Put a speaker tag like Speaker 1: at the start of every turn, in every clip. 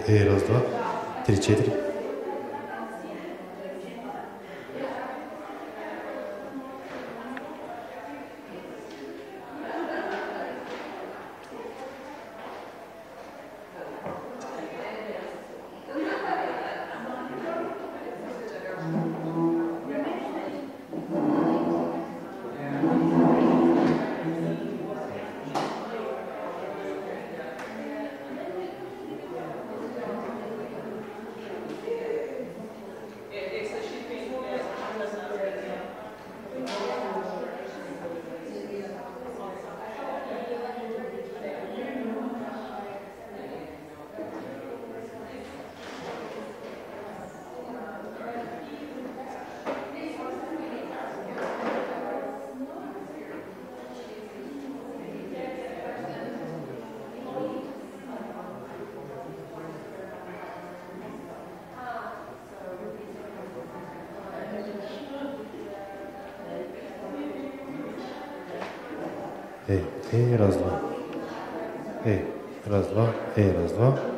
Speaker 1: Раз, два, три, четири. Раз, два. Раз, два. Раз, два.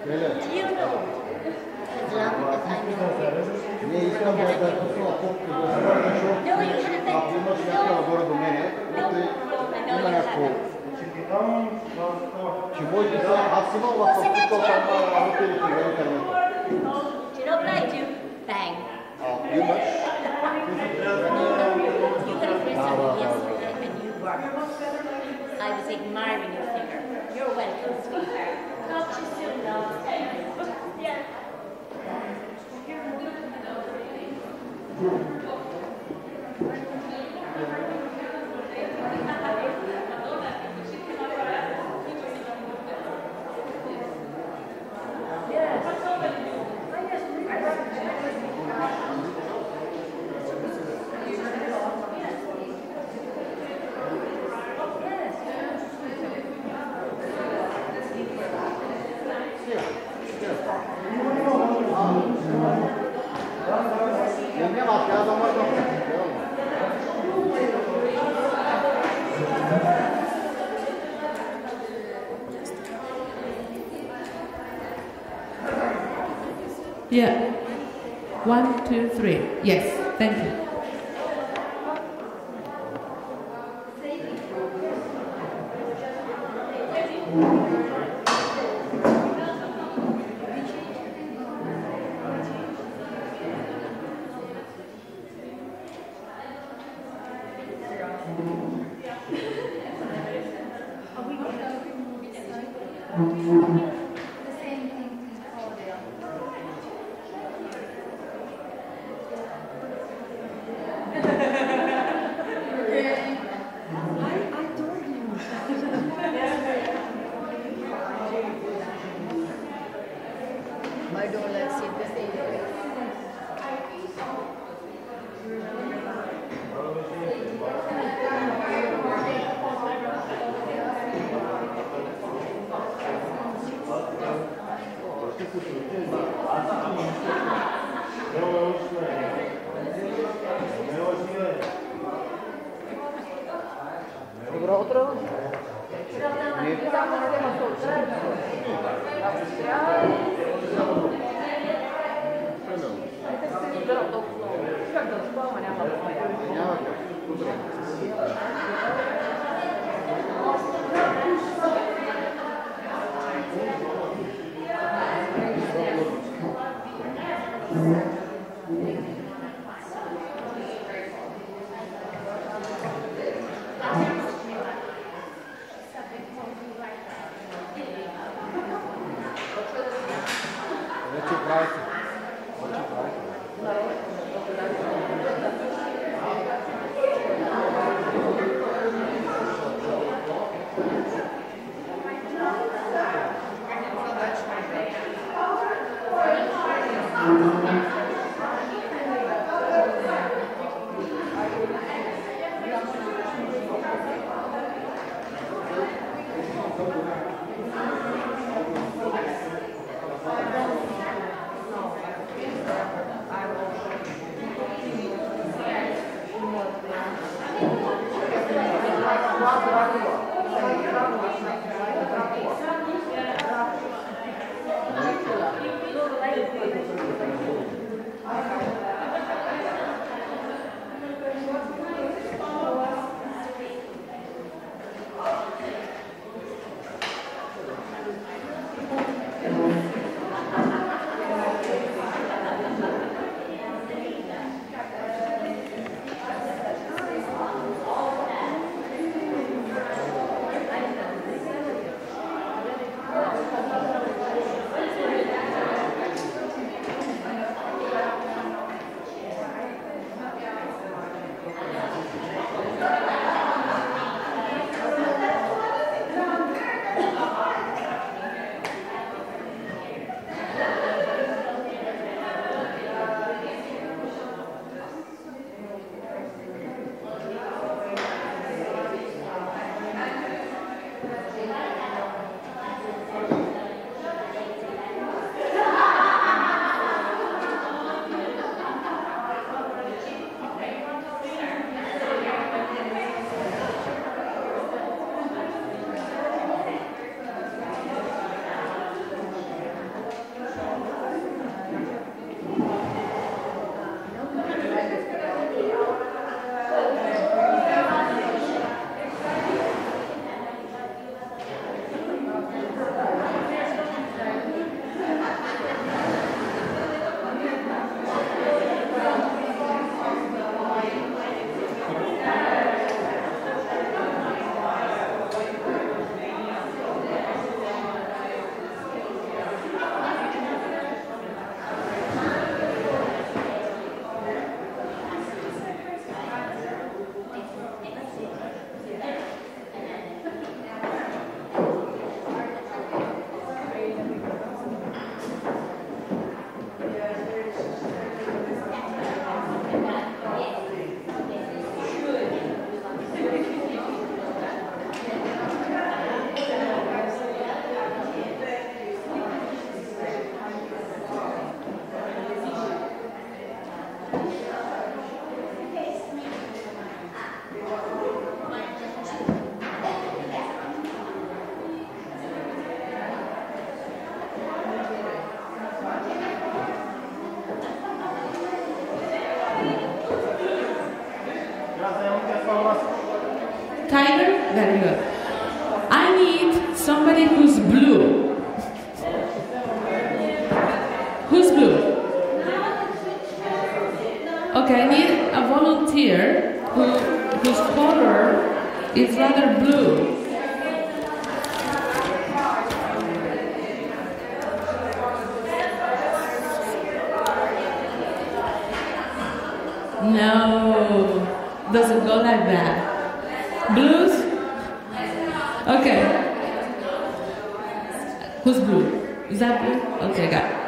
Speaker 2: You know, as long as I know you. No, you haven't. No, I know you haven't.
Speaker 3: She was maximum was
Speaker 2: Do you know what I do? Bang.
Speaker 3: you much?
Speaker 2: You could have listened yesterday and you weren't. I was admiring your figure. You're welcome, sweetheart. Talk to you soon, love. Yeah.
Speaker 4: Yeah. 1, 2, 3. Yes, thank you. blue? Who's blue? Okay, I need a volunteer whose color is rather blue. No, doesn't go like that. Blues? Okay. Who's blue? Is that blue? Okay, got it.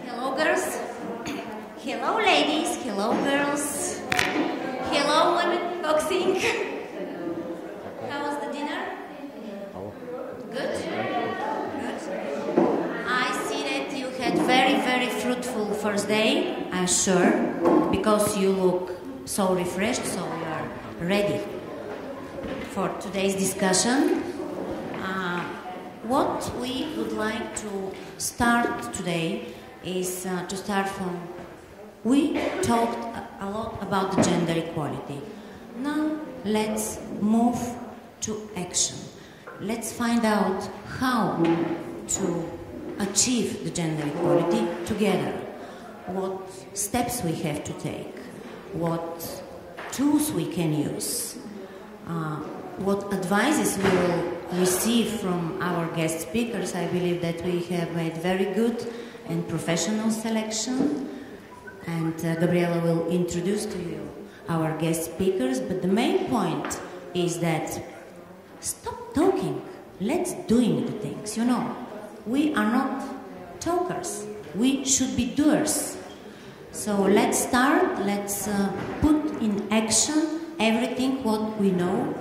Speaker 2: Hello, girls. Hello, ladies. Hello, girls. Hello, women boxing. How was the dinner? Good? Good. I see that you had very fruitful first day, I'm sure, because you look so refreshed, so we are ready for today's discussion. What we would like to start today is to start from, we talked a lot about the gender equality. Now let's move to action. Let's find out how to achieve the gender equality together. What steps we have to take, what tools we can use, what advices we will receive from our guest speakers. I believe that we have made very good and professional selection, and Gabriela will introduce to you our guest speakers, but the main point is that stop talking, let's doing the things. You know, we are not talkers, we should be doers. So let's start, let's put in action everything what we know,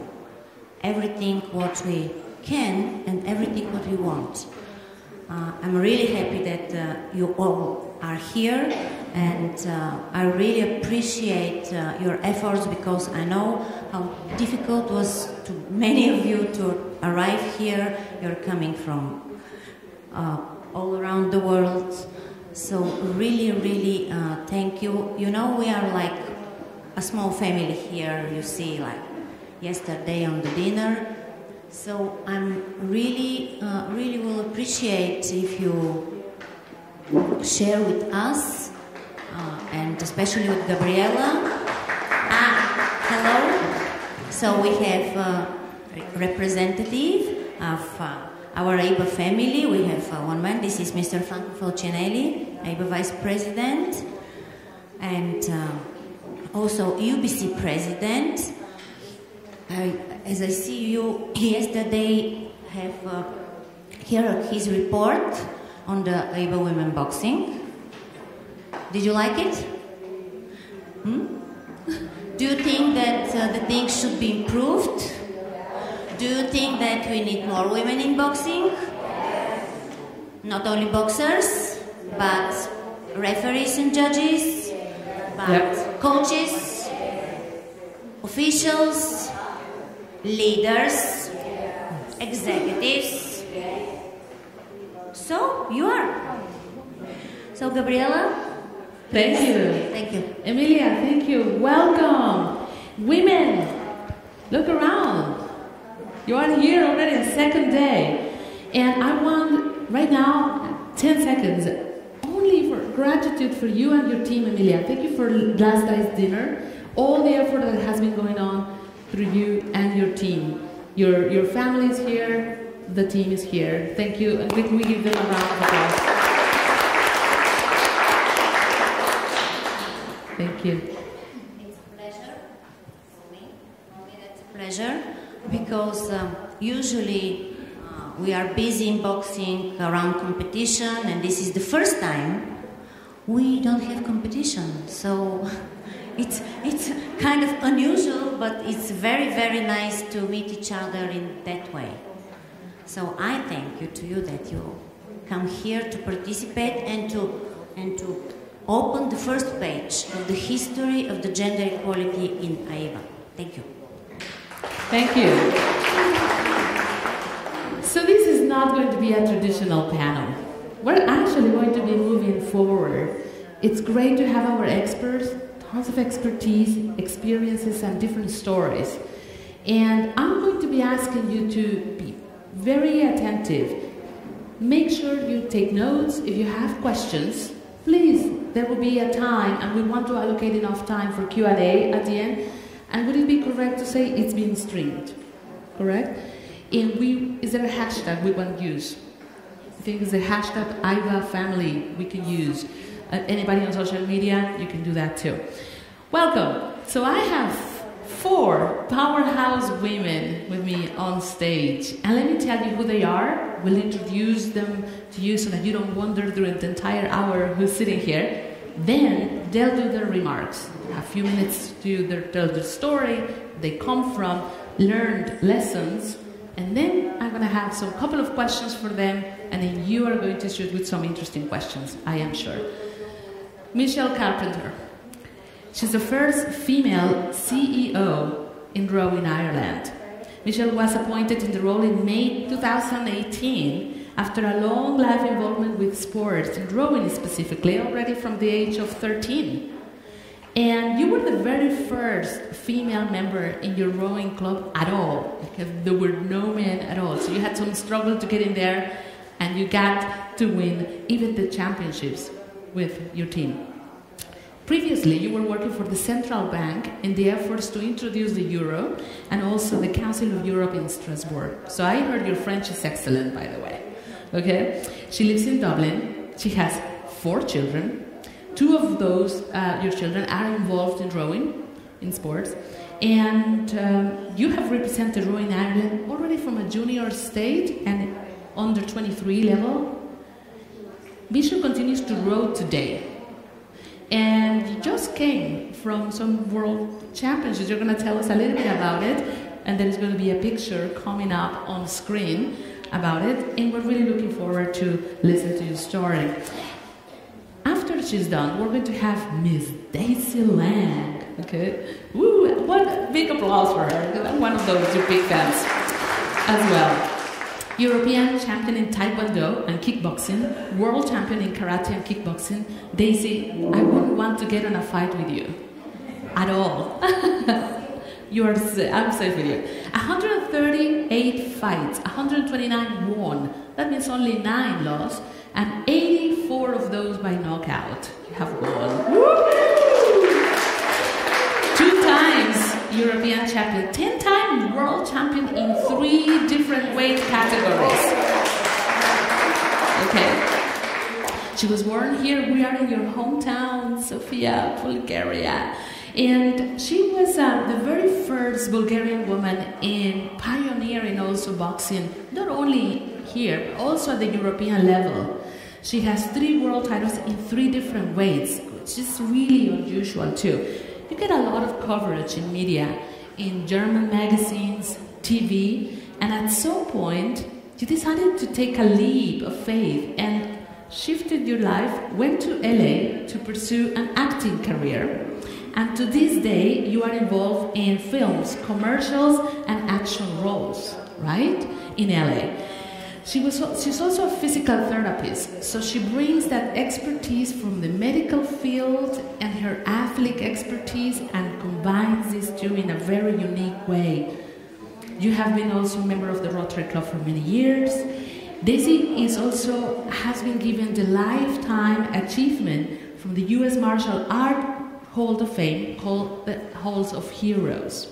Speaker 2: everything what we can, and everything what we want. I'm really happy that you all are here, and I really appreciate your efforts, because I know how difficult it was to many of you to arrive here. You're coming from all around the world, so really thank you. You know, we are like a small family here, you see, like yesterday on the dinner. So I'm really will appreciate if you share with us, and especially with Gabriela. Hello. So we have a representative of our AIBA family. We have one man. This is Mr. Franco Falcinelli, AIBA Vice President, and also UBC President. As I see you yesterday have here his report on the AIBA women boxing. Did you like it? Do you think that the things should be improved? Do you think that we need more women in boxing? Not only boxers, but referees and judges, but coaches, officials, leaders, executives. So you are. So Gabriela.
Speaker 4: Thank you.
Speaker 2: Thank you.
Speaker 4: Emilia, thank you. Welcome. Women, look around. You are here already on second day. And I want, right now, 10 seconds, only for gratitude for you and your team, Emilia. Thank you for last night's dinner. All the effort that has been going on through you and your team. Your family is here, the team is here. Thank you, and can we give them a round of applause? Thank you.
Speaker 2: It's a pleasure. pleasure because usually we are busy in boxing around competition, and this is the first time we don't have competition. So it's kind of unusual, but it's very, very nice to meet each other in that way. So I thank you that you come here to participate and to open the first page of the history of the gender equality in AIBA. Thank you.
Speaker 4: Thank you. So this is not going to be a traditional panel. We're actually going to be moving forward. It's great to have our experts, tons of expertise, experiences, and different stories. And I'm going to be asking you to be very attentive. Make sure you take notes. If you have questions, please, there will be a time, and we want to allocate enough time for Q&A at the end. And would it be correct to say it's being streamed? Correct? And is there a hashtag we want to use? I think it's the hashtag AIBA family we can use. Anybody on social media, you can do that too. Welcome. So I have 4 powerhouse women with me on stage. And let me tell you who they are. We'll introduce them to you so that you don't wonder during the entire hour who's sitting here. Then they'll do their remarks. A few minutes to tell their story, they come from, learned lessons, and then I'm going to have some couple of questions for them, and then you are going to shoot with some interesting questions, I am sure. Michelle Carpenter. She's the first female CEO in rowing Ireland. Michelle was appointed in the role in May 2018 after a long life involvement with sports, and rowing specifically, already from the age of 13. And you were the very first female member in your rowing club at all, because there were no men at all. So you had some struggle to get in there, and you got to win even the championships with your team. Previously, you were working for the Central Bank in the efforts to introduce the euro and also the Council of Europe in Strasbourg. So I heard your French is excellent, by the way. Okay? She lives in Dublin. She has 4 children. 2 of those, your children, are involved in rowing, in sports. And you have represented rowing Ireland already from a junior stage and under 23 level. Bishop continues to row today. And you just came from some world championships. You're going to tell us a little bit about it. And there's going to be a picture coming up on screen about it. And we're really looking forward to listen to your story. After she's done, we're going to have Miss Daisy Lang. Okay? Woo! What big applause for her. I'm one of those your big fans as well. European champion in Taekwondo and kickboxing, world champion in karate and kickboxing. Daisy, I wouldn't want to get in a fight with you. At all. I'm safe with you. 138 fights, 129 won. That means only 9 lost, and 84 of those by knockout. You have won. Woo! 2 times European champion, 10-time world champion in 3 different weight categories. Okay. She was born here. We are in your hometown, Sofia, Bulgaria. And she was the very first Bulgarian woman in pioneering also boxing, not only here, but also at the European level. She has 3 world titles in 3 different weights, which is really unusual too. You get a lot of coverage in media, in German magazines, TV, and at some point, you decided to take a leap of faith and shifted your life, went to LA to pursue an acting career. And to this day, you are involved in films, commercials, and action roles, right? In LA. She's also a physical therapist, so she brings that expertise from the medical field and her athletic expertise and combines these 2 in a very unique way. You have been also a member of the Rotary Club for many years. Daisy has been given the Lifetime Achievement from the U.S. Martial Art Hall of Fame called the Halls of Heroes.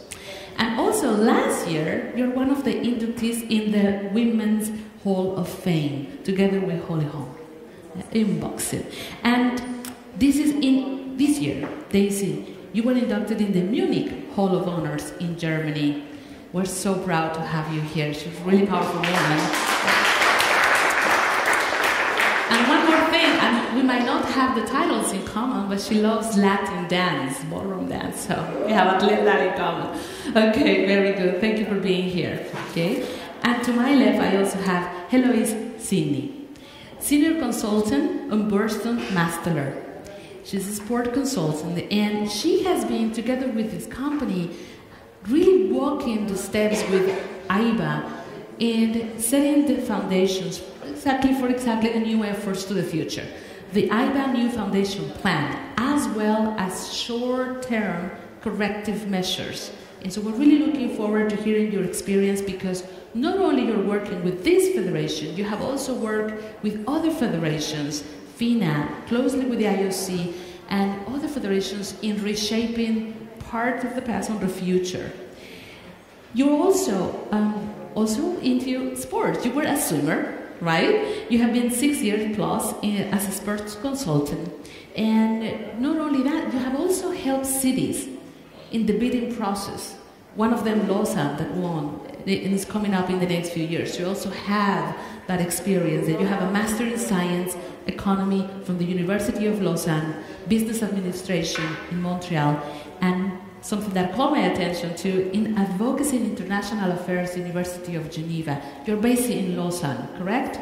Speaker 4: And also last year, you're one of the inductees in the Women's Hall of Fame, together with Holly Holm in boxing. And this year, Daisy, you were inducted in the Munich Hall of Honors in Germany. We're so proud to have you here. She's a really powerful woman. And one more thing, and we might not have the titles in common, but she loves Latin dance, ballroom dance, so we have at least that in common. Okay, very good. Thank you for being here. Okay, and to my left, I also have Heloise Sidney, Senior Consultant on Burston Masteler. She's a sport consultant, and she has been, together with this company, really walking the steps with AIBA and setting the foundations for exactly the new efforts to the future. The AIBA New Foundation Plan, as well as short-term corrective measures. And so we're really looking forward to hearing your experience, because not only you're working with this federation, you have also worked with other federations, FINA, closely with the IOC, and other federations in reshaping part of the past on the future. You're also into sports. You were a swimmer, right? You have been 6 years plus as a sports consultant. And not only that, you have also helped cities in the bidding process. One of them, Lausanne, that won, and is coming up in the next few years. You also have that experience, and you have a Master in Science Economy from the University of Lausanne, Business Administration in Montreal, and something that caught my attention too, in Advocacy and International Affairs, University of Geneva. You're based in Lausanne, correct?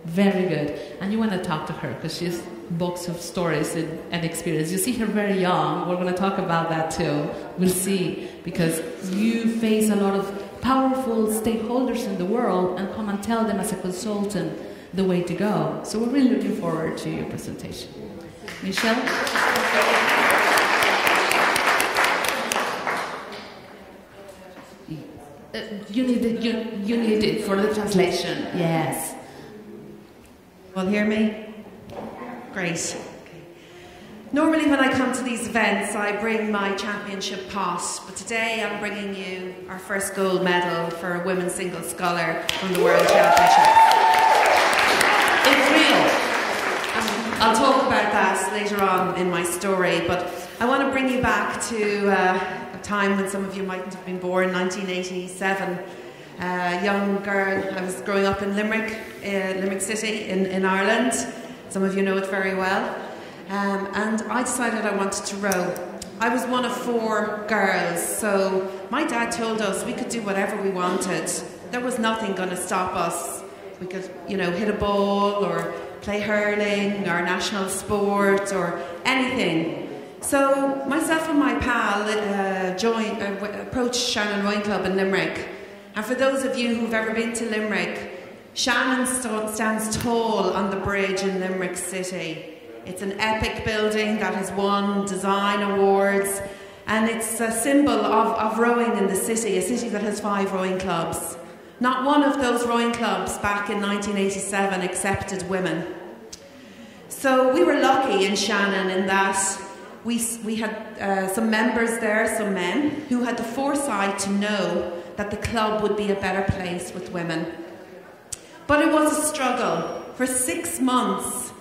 Speaker 4: Very good. And you want to talk to her, because she's a box of stories and experience. You see her very young. We're going to talk about that too. We'll see, because you face a lot of powerful stakeholders in the world and come and tell them as a consultant the way to go. So we're really looking forward to your presentation. Michelle? You need it for the translation. Yes.
Speaker 5: Will hear me? Great. Normally when I come to these events, I bring my championship pot, but today I'm bringing you our first gold medal for a women's single sculler from the World Championship. It's real. I'll talk about that later on in my story, but I want to bring you back to a time when some of you mightn't have been born, 1987. Young girl, I was growing up in Limerick, Limerick City in Ireland. Some of you know it very well. And I decided I wanted to row. I was one of 4 girls, so my dad told us we could do whatever we wanted. There was nothing going to stop us. We could, hit a ball or play hurling or national sport or anything. So myself and my pal approached Shannon Rowing Club in Limerick. And for those of you who've ever been to Limerick, Shannon stands tall on the bridge in Limerick City. It's an epic building that has won design awards, and it's a symbol of rowing in the city, a city that has 5 rowing clubs. Not one of those rowing clubs back in 1987 accepted women. So we were lucky in Shannon in that we had some members there, some men, who had the foresight to know that the club would be a better place with women. But it was a struggle. For 6 months,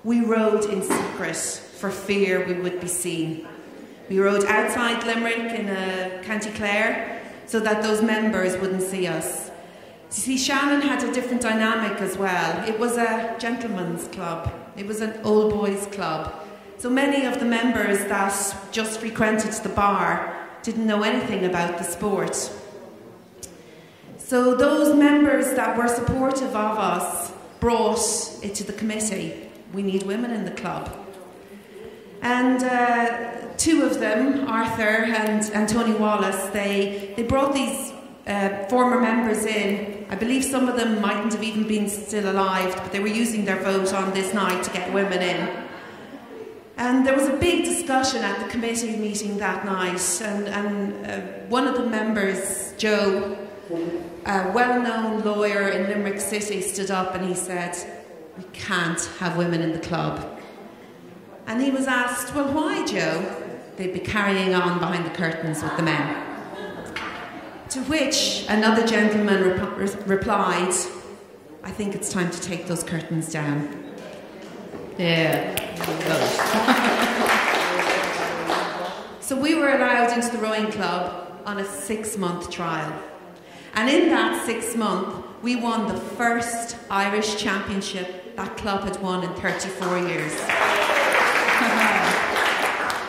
Speaker 5: we rowed in secret for fear we would be seen. We rowed outside Limerick in County Clare so that those members wouldn't see us. You see, Shannon had a different dynamic as well. It was a gentleman's club. It was an old boys club. So many of the members that just frequented the bar didn't know anything about the sport. So those members that were supportive of us brought it to the committee. We need women in the club. And 2 of them, Arthur and Tony Wallace, they brought these former members in. I believe some of them mightn't have even been still alive, but they were using their vote on this night to get women in. And there was a big discussion at the committee meeting that night, and one of the members, Joe, a well-known lawyer in Limerick City, stood up and he said, "We can't have women in the club." And he was asked, "Well, why, Joe?" They'd be carrying on behind the curtains with the men. To which another gentleman replied, "I think it's time to take those curtains down."
Speaker 4: Yeah.
Speaker 5: So we were allowed into the rowing club on a 6-month trial. And in that 6 month, we won the first Irish championship that club had won in 34 years.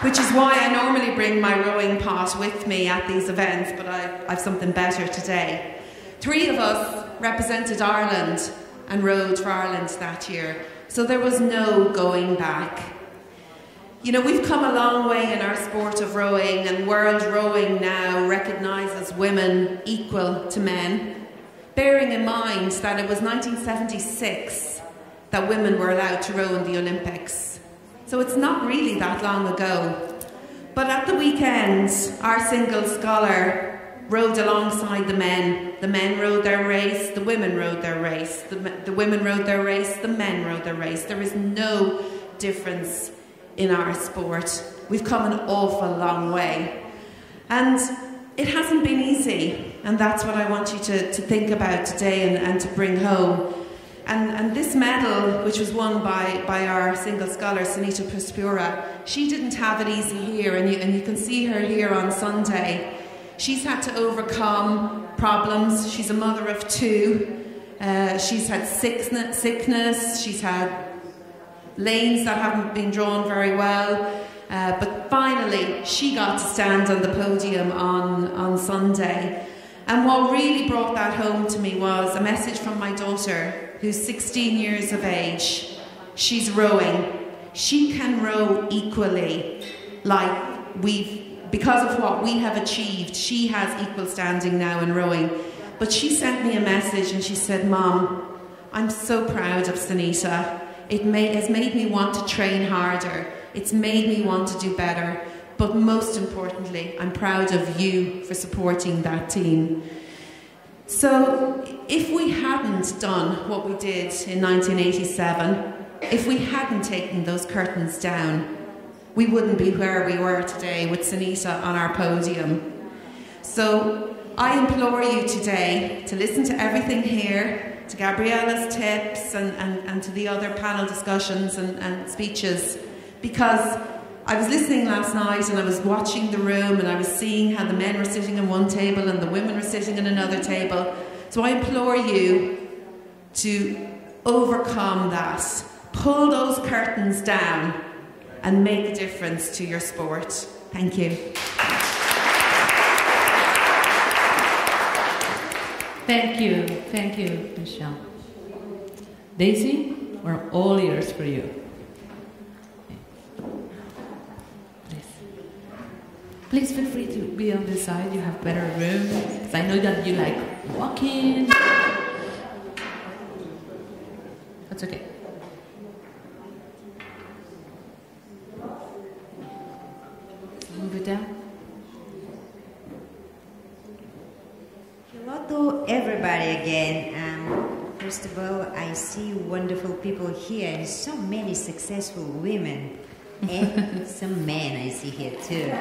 Speaker 5: Which is why I normally bring my rowing pot with me at these events, but I've something better today. 3 of us represented Ireland and rowed for Ireland that year, so there was no going back. You know, we've come a long way in our sport of rowing, and world rowing now recognises women equal to men, bearing in mind that it was 1976 that women were allowed to row in the Olympics. So it's not really that long ago. But at the weekend, our single scholar rowed alongside the men. The men rowed their race, the women rowed their race. The women rowed their race, the men rowed their race. There is no difference in our sport. We've come an awful long way. And it hasn't been easy. And that's what I want you to think about today and to bring home. And this medal, which was won by our single scholar, Sunita Puspura, she didn't have it easy here, and you can see her here on Sunday. She's had to overcome problems. She's a mother of 2. She's had sickness. She's had lanes that haven't been drawn very well. But finally, she got to stand on the podium on Sunday. And what really brought that home to me was a message from my daughter, who's 16 years of age. She's rowing. She can row equally, because of what we have achieved. She has equal standing now in rowing. But she sent me a message and she said, "Mom, I'm so proud of Sunita. It has made me want to train harder. It's made me want to do better. But most importantly, I'm proud of you for supporting that team." So if we hadn't done what we did in 1987, if we hadn't taken those curtains down, we wouldn't be where we were today with Sunita on our podium. So I implore you today to listen to everything here, to Gabriela's tips and to the other panel discussions and speeches, because I was listening last night and I was watching the room and I was seeing how the men were sitting at one table and the women were sitting at another table. So I implore you to overcome that. Pull those curtains down and make a difference to your sport. Thank you.
Speaker 4: Thank you, Michelle. Daisy, we're all ears for you. Please feel free to be on this side. You have better room. Because I know that you like walking. That's okay. Move it down.
Speaker 6: Hello to everybody again. First of all, I see wonderful people here and so many successful women. And some men I see here too.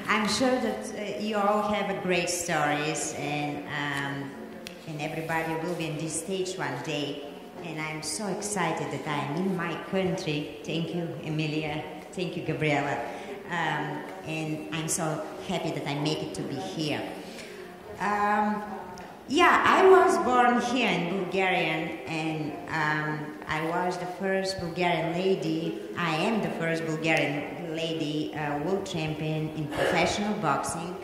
Speaker 6: I'm sure that you all have great stories, and everybody will be on this stage one day. And I'm so excited that I'm in my country. Thank you, Emilia. Thank you, Gabriela. And I'm so happy that I make it to be here. Yeah, I was born here in Bulgaria, and I was the first Bulgarian lady. I am the first Bulgarian lady world champion in professional boxing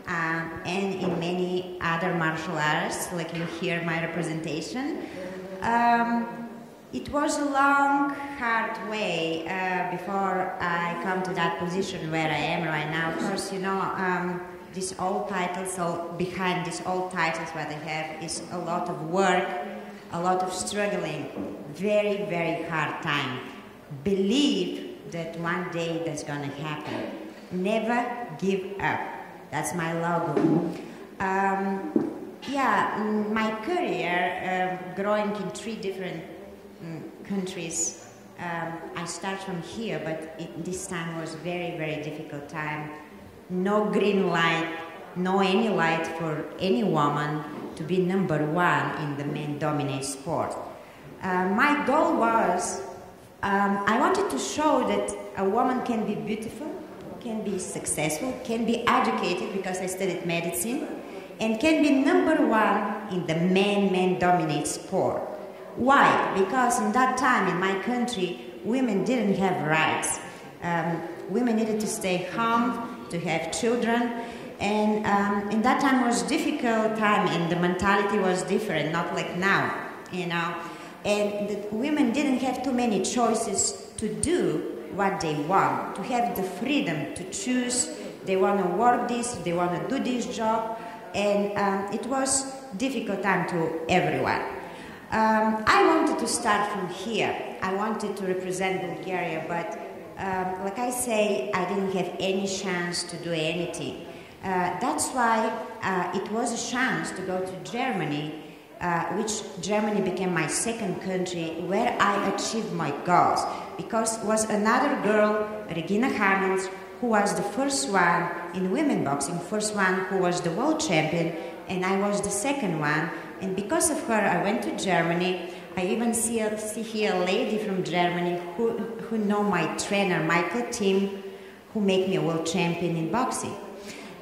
Speaker 6: and in many other martial arts, like you hear my representation. It was a long, hard way before I come to that position where I am right now. Of course, you know, these old titles, so behind these old titles what I have is a lot of work, a lot of struggling, very, very hard time. Believe that one day that's gonna happen. Never give up. That's my logo. Yeah, my career, growing in 3 different countries, I start from here, but this time was very, very difficult time. No green light, no any light for any woman to be #1 in the men-dominated sport. My goal was, I wanted to show that a woman can be beautiful, can be successful, can be educated because I studied medicine, and can be number one in the man-dominated sport. Why? Because in that time in my country, women didn't have rights. Women needed to stay home, to have children, and in that time was difficult time, and the mentality was different, not like now, you know. And the women didn't have too many choices to do what they want, to have the freedom to choose. They want to work this, they want to do this job, and it was difficult time to everyone. I wanted to start from here. I wanted to represent Bulgaria, but like I say, I didn't have any chance to do anything. That's why it was a chance to go to Germany, which Germany became my second country where I achieved my goals. Because it was another girl, Regina Hamels, who was the first one in women boxing, first one who was the world champion, and I was the second one. And because of her, I went to Germany. I even see here a lady from Germany who know my trainer, Michael Tim, who made me a world champion in boxing.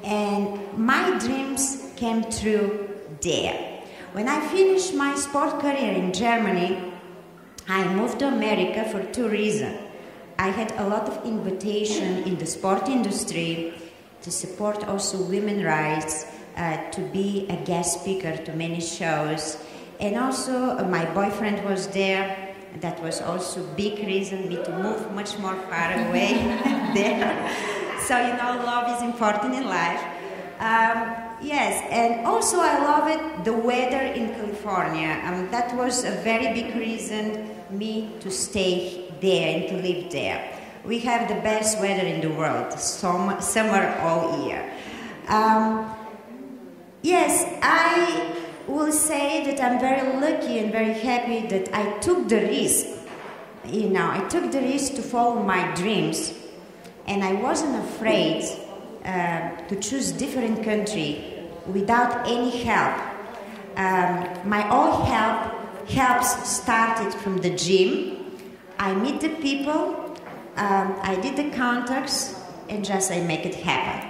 Speaker 6: And my dreams came true there. When I finished my sport career in Germany, I moved to America for two reasons. I had a lot of invitation in the sport industry to support also women's rights, to be a guest speaker to many shows. And also my boyfriend was there. That was also a big reason me to move much more far away there. So, you know, love is important in life. Yes, and also I love it, the weather in California. That was a very big reason me to stay there and to live there. We have the best weather in the world, summer all year. Yes, I will say that I'm very lucky and very happy that I took the risk. You know, I took the risk to follow my dreams, and I wasn't afraid to choose different country without any help. My all helps started from the gym. I meet the people, I did the contacts, and just I make it happen.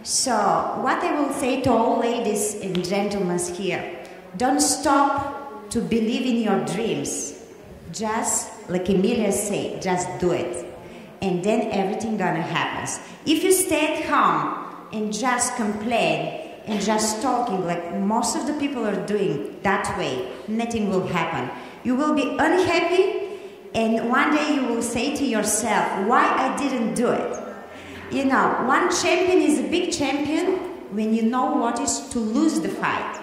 Speaker 6: So what I will say to all ladies and gentlemen here, don't stop to believe in your dreams. Just like Emilia said, just do it. And then everything gonna happen. If you stay at home and just complain and just talking like most of the people are doing that way, nothing will happen. You will be unhappy, and one day you will say to yourself, why I didn't do it? You know, one champion is a big champion when you know what is to lose the fight.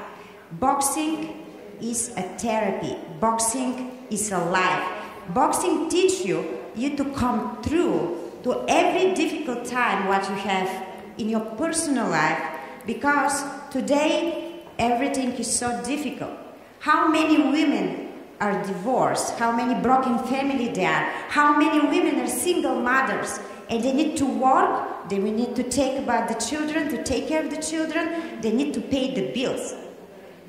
Speaker 6: Boxing is a therapy. Boxing is a life. Boxing teaches you to come through to every difficult time what you have in your personal life, because today everything is so difficult. How many women are divorced? How many broken families there are? How many women are single mothers and they need to work, they will need to take care of the children, they need to pay the bills.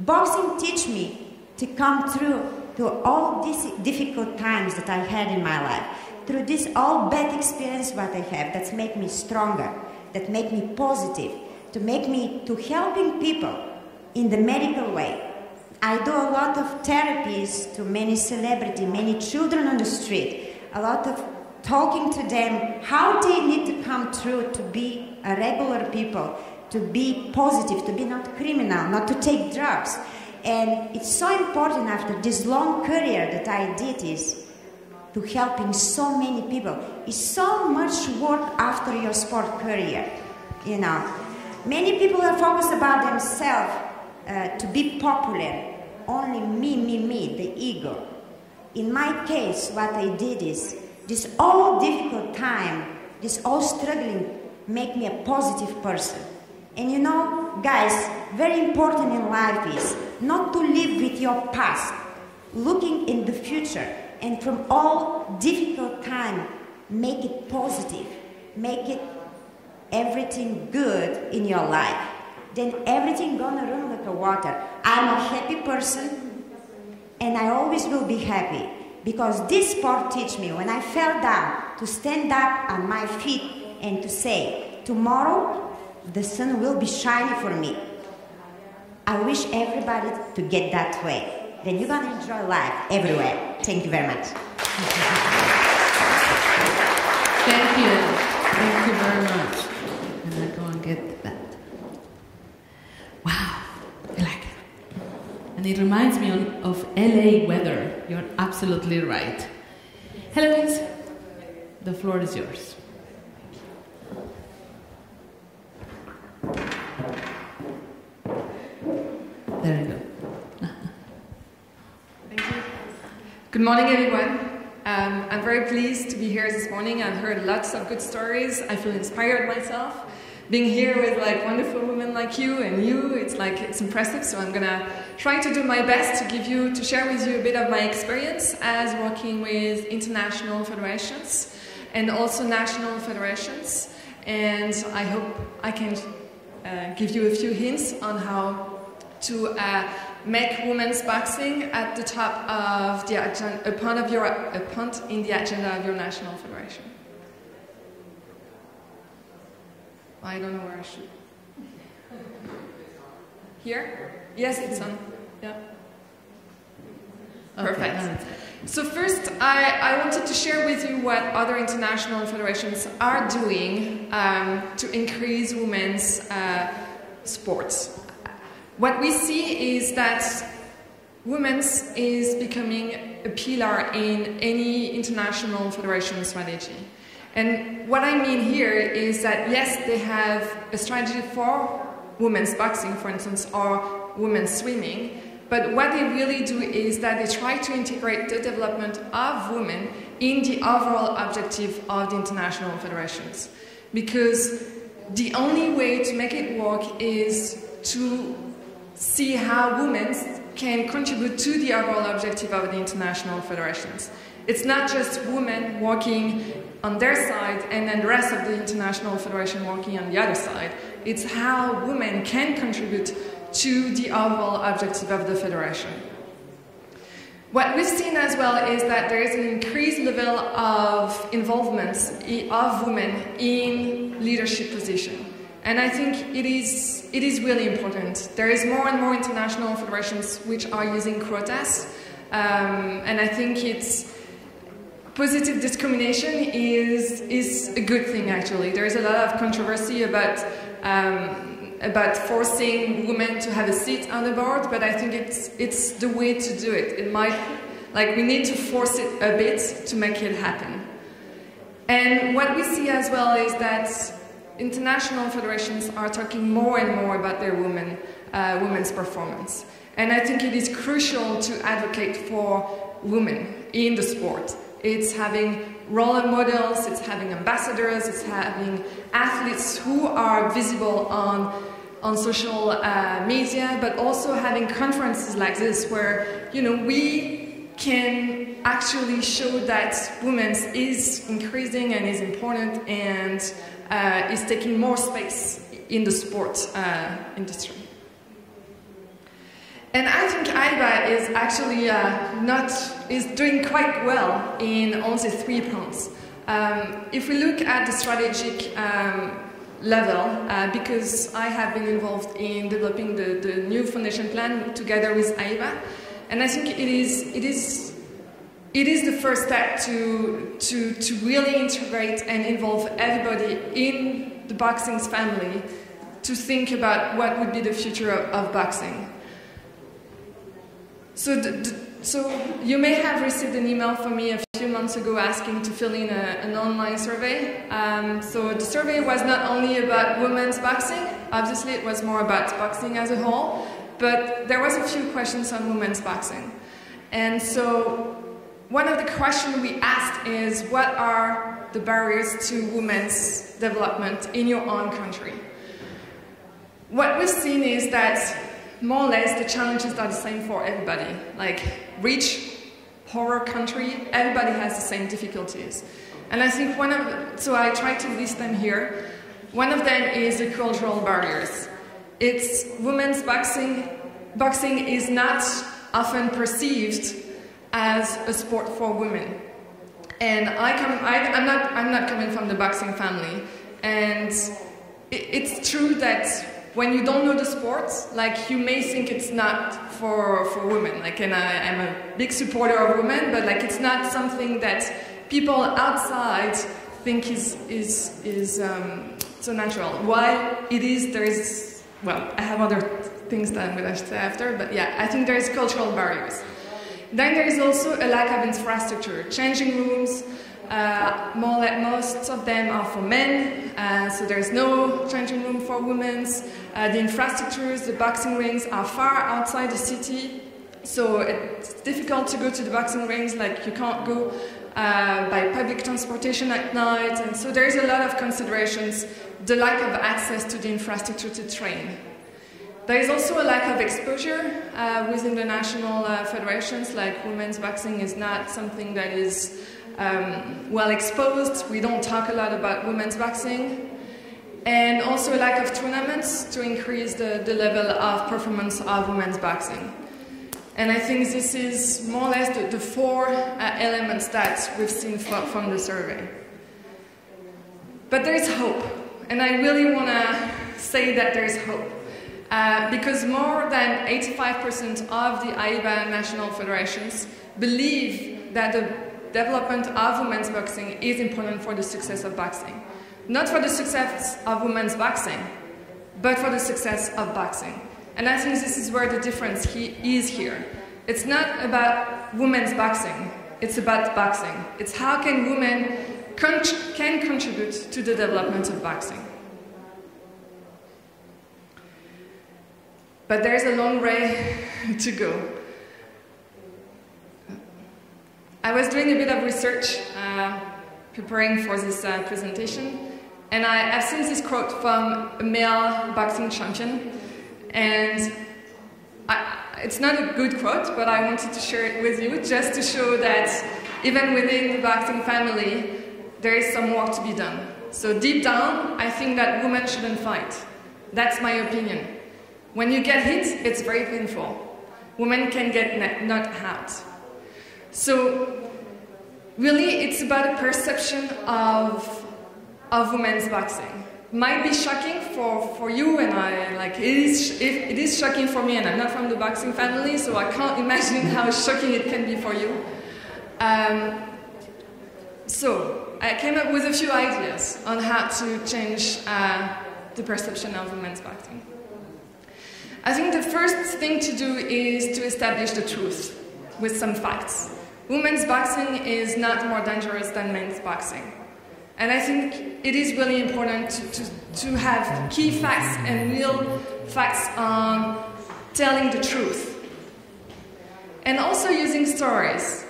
Speaker 6: Boxing teach me to come through to all these difficult times that I had in my life, through this all bad experience what I have, that's make me stronger, that make me positive, to make me to helping people in the medical way. I do a lot of therapies to many celebrities, many children on the street, a lot of talking to them how they need to come through to be a regular people, to be positive, to be not criminal, not to take drugs. And it's so important after this long career that I did is to helping so many people. It's so much work after your sport career, you know. Many people are focused about themselves to be popular. Only me, the ego. In my case, what I did is, this all difficult time, this all struggling, make me a positive person. And you know, guys, very important in life is not to live with your past, looking in the future, and from all difficult time, make it positive, make it everything good in your life. Then everything gonna run like a water. I'm a happy person, and I always will be happy, because this sport teach me when I fell down to stand up on my feet and to say, tomorrow the sun will be shining for me. I wish everybody to get that way. Then you're gonna enjoy life everywhere. Thank you very much.
Speaker 4: Thank you. Thank you very much. And I go and get that. Wow, I like it. And it reminds me of LA weather. You're absolutely right. Heloise, the floor is yours. There you go.
Speaker 7: Thank you. Good morning, everyone. I'm very pleased to be here this morning. I've heard lots of good stories. I feel inspired myself. Being here with wonderful women like you and you, it's impressive. So I'm gonna try to do my best to share with you a bit of my experience as working with international federations and also national federations. And I hope I can give you a few hints on how to make women's boxing at the top of the agenda, a point in the agenda of your national federation. I don't know where I should. Here? Yes, it's on. Yeah. Perfect.
Speaker 4: Okay.
Speaker 7: So first, I wanted to share with you what other international federations are doing to increase women's sports. What we see is that women's is becoming a pillar in any international federation strategy. And what I mean here is that, yes, they have a strategy for women's boxing, for instance, or women's swimming, but what they really do is that they try to integrate the development of women in the overall objective of the international federations. Because the only way to make it work is to see how women can contribute to the overall objective of the international federations. It's not just women working on their side and then the rest of the international federation working on the other side. It's how women can contribute to the overall objective of the federation. What we've seen as well is that there is an increased level of involvement of women in leadership positions. And I think it is really important. There is more and more international federations which are using quotas, and I think it's positive discrimination is a good thing. Actually, there is a lot of controversy about forcing women to have a seat on the board, but I think it's the way to do it. It might we need to force it a bit to make it happen. And what we see as well is that international federations are talking more and more about their women's performance. And I think it is crucial to advocate for women in the sport. It's having role models, it's having ambassadors, it's having athletes who are visible on social media, but also having conferences like this where, we can actually show that women's is increasing and is important and is taking more space in the sport industry. And I think AIBA is actually is doing quite well in all the 3 points. If we look at the strategic level, because I have been involved in developing the new foundation plan together with AIBA, and I think it is the first step to really integrate and involve everybody in the boxing family to think about what would be the future of boxing. So you may have received an email from me a few months ago asking to fill in an online survey. So the survey was not only about women's boxing, obviously it was more about boxing as a whole, but there was a few questions on women's boxing. And so one of the questions we asked is, what are the barriers to women's development in your own country? What we've seen is that more or less the challenges are the same for everybody. Like rich, poorer country, everybody has the same difficulties. And I think so I tried to list them here. One of them is the cultural barriers. It's women's boxing. Boxing is not often perceived as a sport for women. And I'm not coming from the boxing family. And it's true that when you don't know the sport, like you may think it's not for women. Like, and I'm a big supporter of women, but like it's not something that people outside think is so natural. While it is, there is, well, I have other things that I'm going to say after, but yeah, I think there is cultural barriers. Then there is also a lack of infrastructure. Changing rooms, most of them are for men, so there's no changing room for women. The infrastructures, the boxing rings are far outside the city, so it's difficult to go to the boxing rings, like you can't go by public transportation at night, and so there's a lot of considerations, the lack of access to the infrastructure to train. There is also a lack of exposure within the national federations, like women's boxing is not something that is well exposed. We don't talk a lot about women's boxing. And also a lack of tournaments to increase the level of performance of women's boxing. And I think this is more or less the four elements that we've seen from the survey. But there is hope, and I really want to say that there is hope. Because more than 85% of the AIBA national federations believe that the development of women's boxing is important for the success of boxing. Not for the success of women's boxing, but for the success of boxing. And I think this is where the difference is here. It's not about women's boxing, it's about boxing. It's how can women can contribute to the development of boxing. But there's a long way to go. I was doing a bit of research preparing for this presentation, and I've seen this quote from a male boxing champion, and it's not a good quote, but I wanted to share it with you just to show that even within the boxing family, there is some work to be done. So deep down, I think that women shouldn't fight. That's my opinion. When you get hit, it's very painful. Women can get knocked out. So really, it's about a perception of women's boxing. Might be shocking for you and I, like it is shocking for me, and I'm not from the boxing family, so I can't imagine how shocking it can be for you. So I came up with a few ideas on how to change the perception of women's boxing. I think the first thing to do is to establish the truth with some facts. Women's boxing is not more dangerous than men's boxing. And I think it is really important to have key facts and real facts on telling the truth. And also using stories.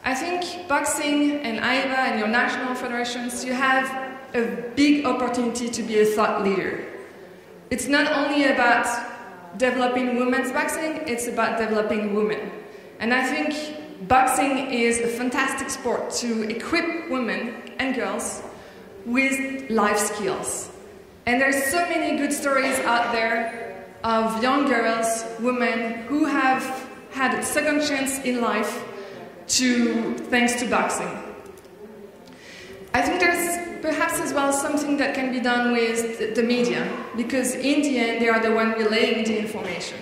Speaker 7: I think boxing and AIBA and your national federations, you have a big opportunity to be a thought leader. It's not only about developing women's boxing, it's about developing women. And I think boxing is a fantastic sport to equip women and girls with life skills. And there's so many good stories out there of young girls, women, who have had a second chance in life thanks to boxing. I think there's perhaps as well something that can be done with the media, because in the end they are the one relaying the information.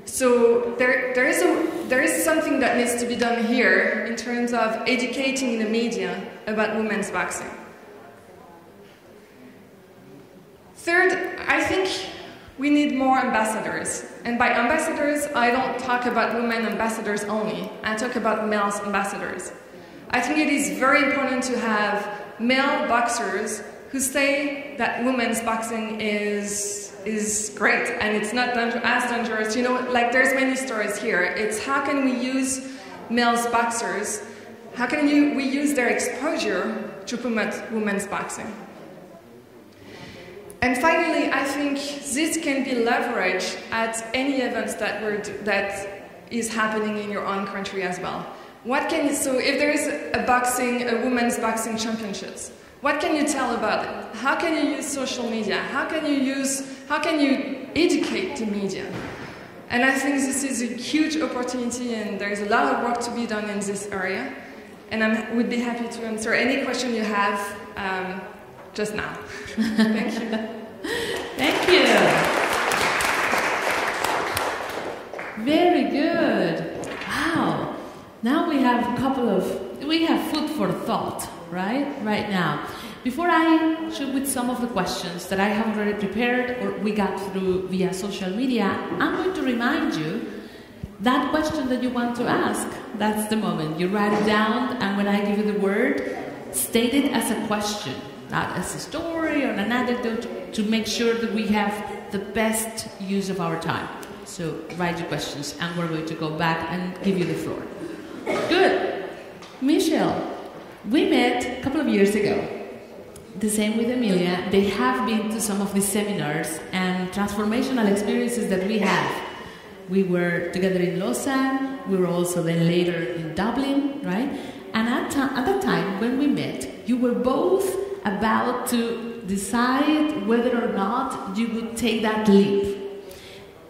Speaker 7: So there is something that needs to be done here in terms of educating the media about women's boxing. Third, I think we need more ambassadors. And by ambassadors, I don't talk about women ambassadors only. I talk about male ambassadors. I think it is very important to have male boxers who say that women's boxing is great and it's not as dangerous. You know, like there's many stories here. It's how can we use male boxers, how can we use their exposure to promote women's boxing? And finally, I think this can be leveraged at any events that is happening in your own country as well. So if there is a women's boxing championships, what can you tell about it? How can you use social media? How can you educate the media? And I think this is a huge opportunity, and there is a lot of work to be done in this area. And I would be happy to answer any question you have just now. Thank you.
Speaker 4: Thank you. Very good. Wow. Now we have food for thought, right now. Before I shoot with some of the questions that I have already prepared or we got through via social media, I'm going to remind you that question that you want to ask. That's the moment. You write it down, and when I give you the word, state it as a question, not as a story or an anecdote, to make sure that we have the best use of our time. So write your questions, and we're going to go back and give you the floor. Good. Michelle, we met a couple of years ago. The same with Emilia. They have been to some of these seminars and transformational experiences that we have. We were together in Lausanne. We were also then later in Dublin, right? And at that time, when we met, you were both about to decide whether or not you would take that leap.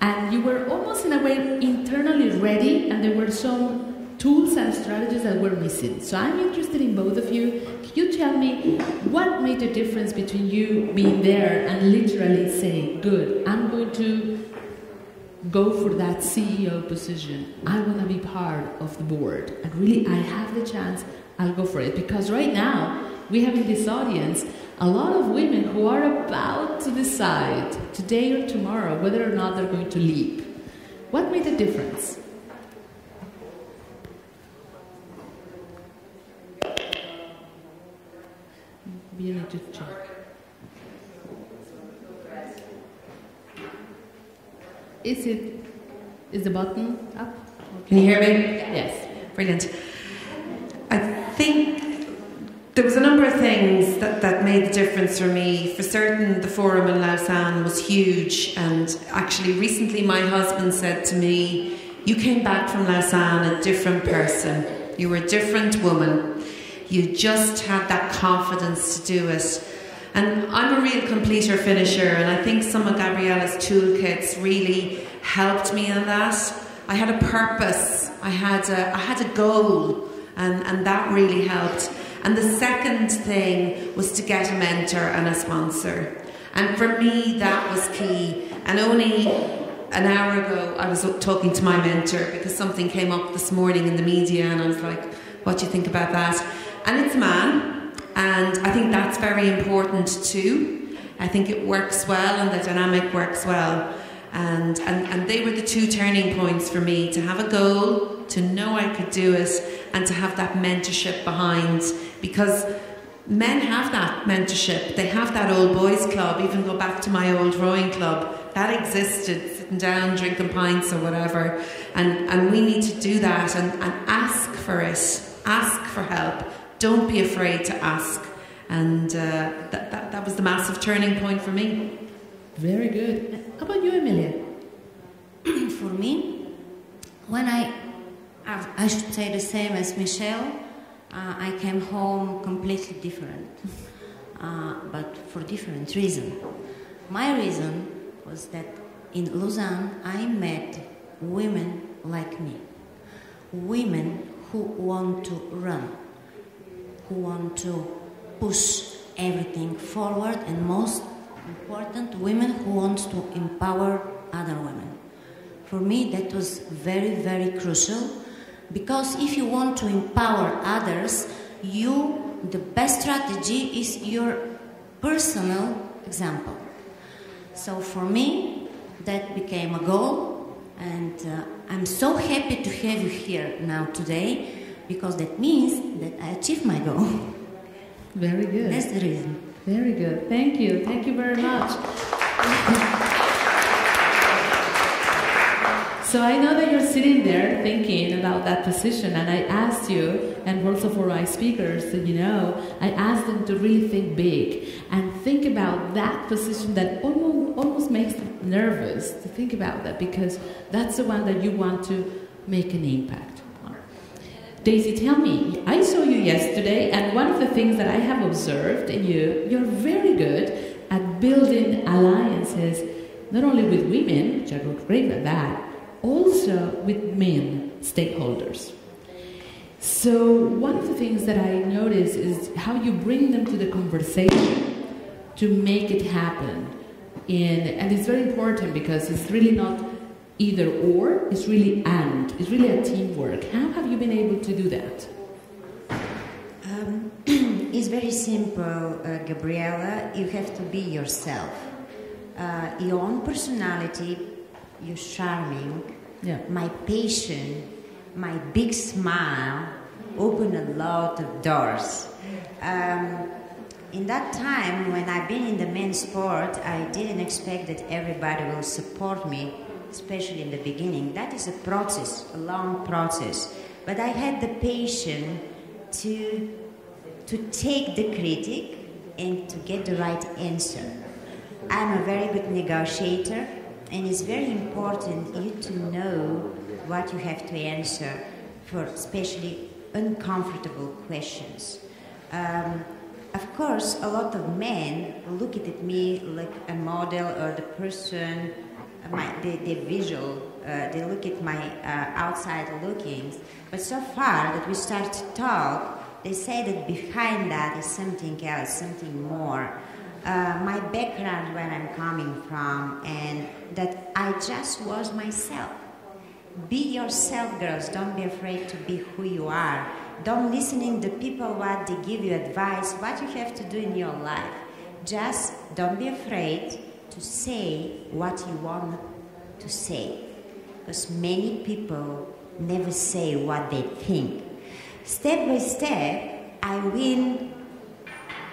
Speaker 4: And you were almost in a way internally ready, and there were some tools and strategies that were missing. So I'm interested in both of you. Can you tell me what made the difference between you being there and literally saying, good, I'm going to go for that CEO position. I want to be part of the board. And really, I have the chance, I'll go for it. Because right now, we have in this audience a lot of women who are about to decide, today or tomorrow, whether or not they're going to leap. What made the difference? You need to check. Is the button up? Okay.
Speaker 5: Can you hear me?
Speaker 4: Yes.
Speaker 5: Brilliant. I think there was a number of things that made the difference for me. For certain, the forum in Lausanne was huge, and actually recently my husband said to me, you came back from Lausanne a different person. You were a different woman. You just had that confidence to do it. And I'm a real completer finisher, and I think some of Gabriela's toolkits really helped me in that. I had a purpose, I had a goal, and that really helped. And the second thing was to get a mentor and a sponsor. And for me, that was key. And only an hour ago, I was talking to my mentor because something came up this morning in the media, and I was like, what do you think about that? And it's a man. And I think that's very important too. I think it works well, and the dynamic works well. And they were the two turning points for me, to have a goal, to know I could do it, and to have that mentorship behind. Because men have that mentorship. They have that old boys club, even go back to my old rowing club. That existed, sitting down, drinking pints or whatever. And we need to do that and ask for it. Ask for help. Don't be afraid to ask. And that was the massive turning point for me.
Speaker 4: Very good. How about you, Emilia?
Speaker 2: For me, when I should say the same as Michelle, I came home completely different, but for different reason. My reason was that in Lausanne I met women like me, women who want to run, who want to push everything forward, and most important, women who want to empower other women. For me, that was very, very crucial, because if you want to empower others, the best strategy is your personal example. So for me, that became a goal, and I'm so happy to have you here now today, because that means that I achieved my goal.
Speaker 4: Very good.
Speaker 2: That's the reason.
Speaker 4: Very good. Thank you. Thank you very much. So I know that you're sitting there thinking about that position, and I asked you, and also for my speakers, I asked them to really think big and think about that position that almost makes them nervous to think about that, because that's the one that you want to make an impact on. Daisy, tell me, I saw you yesterday, and one of the things that I have observed in you, you're very good at building alliances, not only with women, which I wrote great at that, also with men stakeholders. So one of the things that I notice is how you bring them to the conversation. to make it happen? And it's very important because it's really not either or, it's really and. It's really a teamwork. How have you been able to do that?
Speaker 6: It's very simple, Gabriela. You have to be yourself. Your own personality, you're charming.
Speaker 4: Yeah.
Speaker 6: My passion, my big smile open a lot of doors. In that time, when I've been in the men's sport, I didn't expect that everybody will support me, especially in the beginning. That is a process, a long process. But I had the patience to take the critic and to get the right answer. I'm a very good negotiator, and it's very important you to know what you have to answer for especially uncomfortable questions. Of course, a lot of men look at me like a model or the person, the visual, they look at my outside lookings. But so far that we start to talk, they say that behind that is something else, something more. My background, where I'm coming from, and that I just was myself. Be yourself, girls. Don't be afraid to be who you are. Don't listen to people what they give you advice, what you have to do in your life. Just don't be afraid to say what you want to say. Because many people never say what they think. Step by step, I win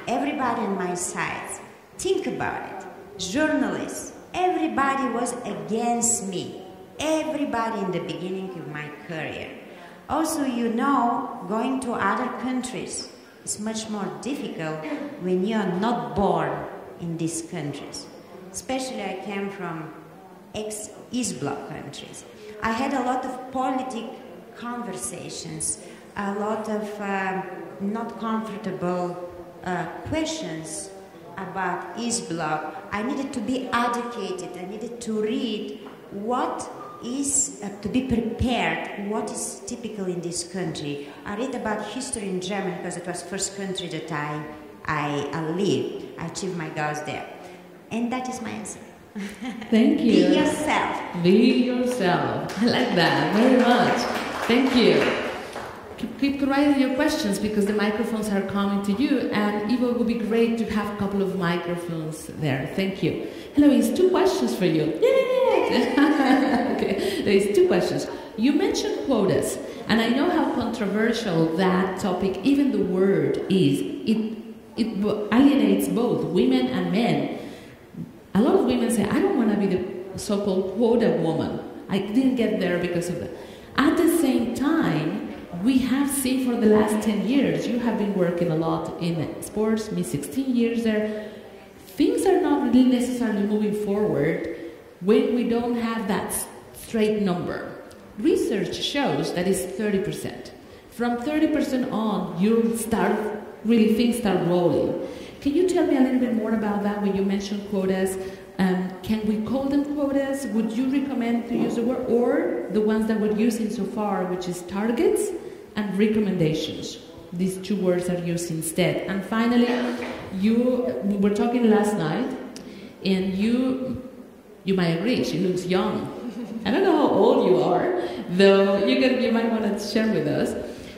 Speaker 6: everybody on my side. Think about it. Journalists, everybody was against me. Everybody in the beginning of my career. Also, you know, going to other countries is much more difficult when you are not born in these countries. Especially I came from ex-East Bloc countries. I had a lot of political conversations, a lot of not comfortable questions about East Bloc. I needed to be educated. I needed to read what is to be prepared, what is typical in this country. I read about history in Germany because it was the first country that I lived. I achieved my goals there. And that is my answer.
Speaker 4: Thank you.
Speaker 6: Be yourself.
Speaker 4: Be yourself. I like that very much. Thank you. Keep writing your questions because the microphones are coming to you, and Ivo, it would be great to have a couple of microphones there. Thank you. Hello, it's 2 questions for you. Yay! Okay, there is 2 questions. You mentioned quotas, and I know how controversial that topic, even the word is. It alienates both women and men. A lot of women say, I don't want to be the so-called quota woman. I didn't get there because of that. At the same time, we have seen for the last 10 years, you have been working a lot in sports, me 16 years there. Things are not really necessarily moving forward when we don't have that straight number. Research shows that it's 30%. From 30% on, things start rolling. Can you tell me a little bit more about that when you mentioned quotas? Can we call them quotas? Would you recommend to use the word, or the ones that we're using so far, which is targets and recommendations? These 2 words are used instead. And finally, we were talking last night, and you might agree, she looks young. I don't know how old you are, though you might want to share with us.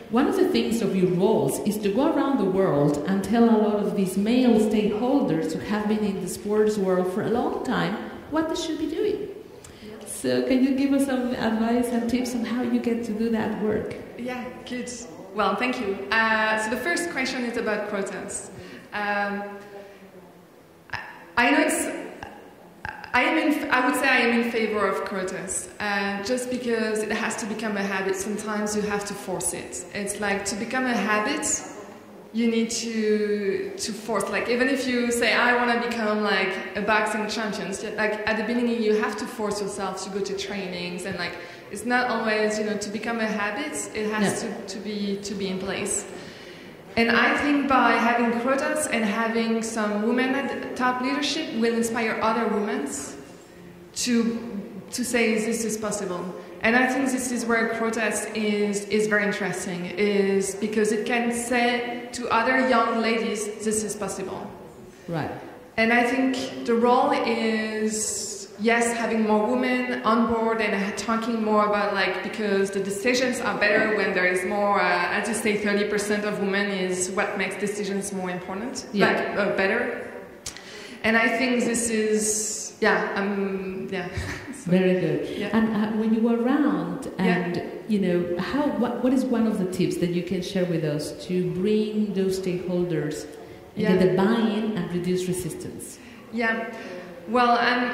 Speaker 4: One of the things of your roles is to go around the world and tell a lot of these male stakeholders who have been in the sports world for a long time what they should be doing. So can you give us some advice and tips on how you get to do that work?
Speaker 7: Yeah, good. Well, thank you. So the first question is about quotas. I would say I am in favor of quotas, just because it has to become a habit. Sometimes you have to force it. It's like to become a habit, you need to force. Like even if you say I want to become like a boxing champion, like at the beginning you have to force yourself to go to trainings, and like it's not always to become a habit. It has to be in place. And I think by having quotas and having some women at top leadership will inspire other women to say this is possible. And I think this is where quotas is very interesting, is because it can say to other young ladies this is possible.
Speaker 4: Right.
Speaker 7: And I think the role is, yes, having more women on board and talking more about because the decisions are better when there is more, as you say, 30% of women is what makes decisions more important, better. And I think this is,
Speaker 4: Very good.
Speaker 7: Yeah.
Speaker 4: And when you were around, and what is one of the tips that you can share with us to bring those stakeholders and get the buy-in and reduce resistance?
Speaker 7: Yeah. Well,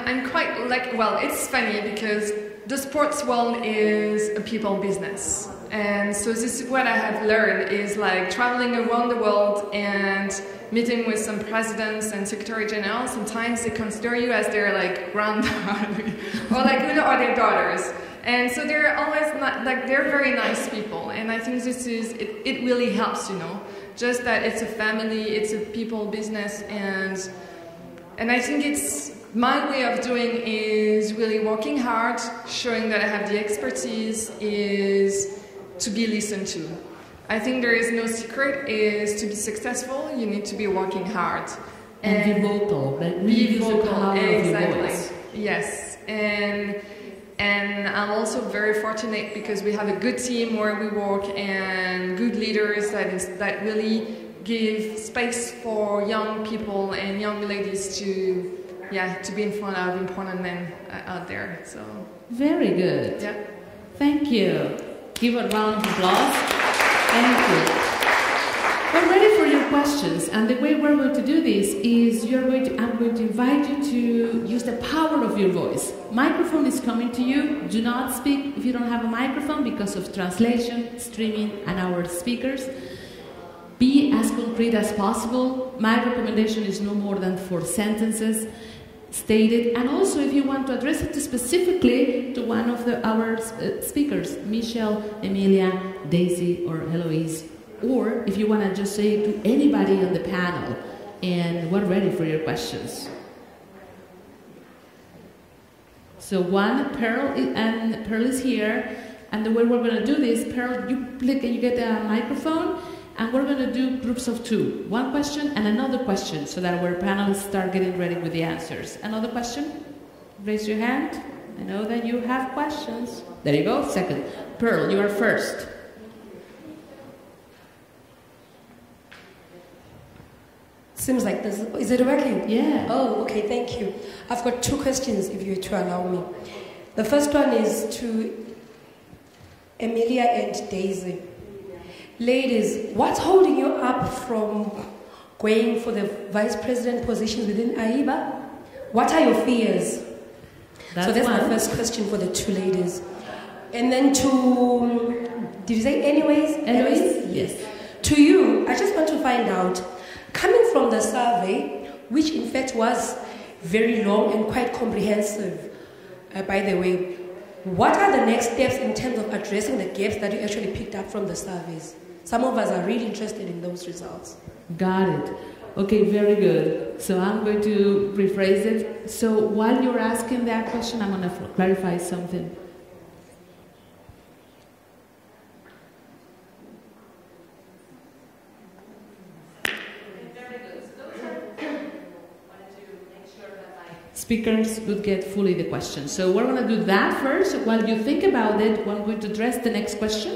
Speaker 7: I'm quite it's funny because the sports world is a people business. And so this is what I have learned is traveling around the world and meeting with some presidents and secretary generals. Sometimes they consider you as their granddaughter or their daughters. And so they're always not, they're very nice people. And I think this is, it really helps, just that it's a family, it's a people business. And I think it's, my way of doing is really working hard, showing that I have the expertise, is to be listened to. I think there is no secret, is to be successful, you need to be working hard.
Speaker 4: And be vocal, right?
Speaker 7: Be vocal,
Speaker 4: exactly.
Speaker 7: Yes. And I'm also very fortunate because we have a good team where we work and good leaders that really give space for young people and young ladies to be in front of important men out there. So
Speaker 4: very good.
Speaker 7: Yeah.
Speaker 4: Thank you. Give a round of applause. Thank you. We're ready for your questions, and the way we're going to do this is I'm going to invite you to use the power of your voice. Microphone is coming to you. Do not speak if you don't have a microphone because of translation, streaming, and our speakers. Be as concrete as possible. My recommendation is no more than 4 sentences stated. And also, if you want to address it specifically to one of our speakers, Michelle, Emilia, Daisy, or Eloise, or if you want to just say it to anybody on the panel, and we're ready for your questions. So Pearl is here, and the way we're going to do this, Pearl, you get a microphone, and we're going to do groups of 2. 1 question and another question, so that our panelists start getting ready with the answers. Another question? Raise your hand. I know that you have questions. There you go. Second. Pearl, you are first.
Speaker 8: Seems like this. Is it working?
Speaker 4: Yeah.
Speaker 8: Oh, okay, thank you. I've got 2 questions, if you to allow me. The first one is to Emilia and Daisy. Ladies, what's holding you up from going for the vice president positions within AIBA? What are your fears? That's my first question for the 2 ladies. And then did you say anyways?
Speaker 4: Anyways? Yes.
Speaker 8: To you, I just want to find out, coming from the survey, which in fact was very long and quite comprehensive, by the way, what are the next steps in terms of addressing the gaps that you actually picked up from the surveys? Some of us are really interested in those results.
Speaker 4: Got it. Okay, very good. So I'm going to rephrase it. So while you're asking that question, I'm going to clarify something. Speakers would get fully the question. So we're going to do that first. While you think about it, I'm going to address the next question,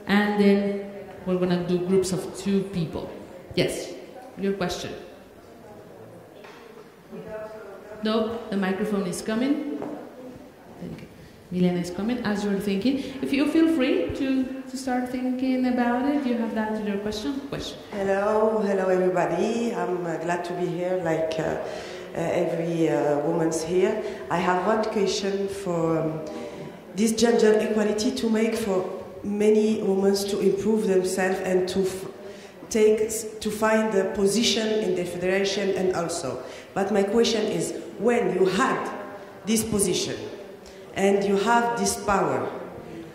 Speaker 4: and then we're going to do groups of 2 people. Yes, your question. No, the microphone is coming. Milena is coming. As you're thinking, if you feel free to start thinking about it, you have that to your question.
Speaker 9: Hello everybody. I'm glad to be here like every woman's here. I have 1 question for this gender equality to make for many women to improve themselves and to find the position in the federation and also. But my question is, when you had this position and you have this power,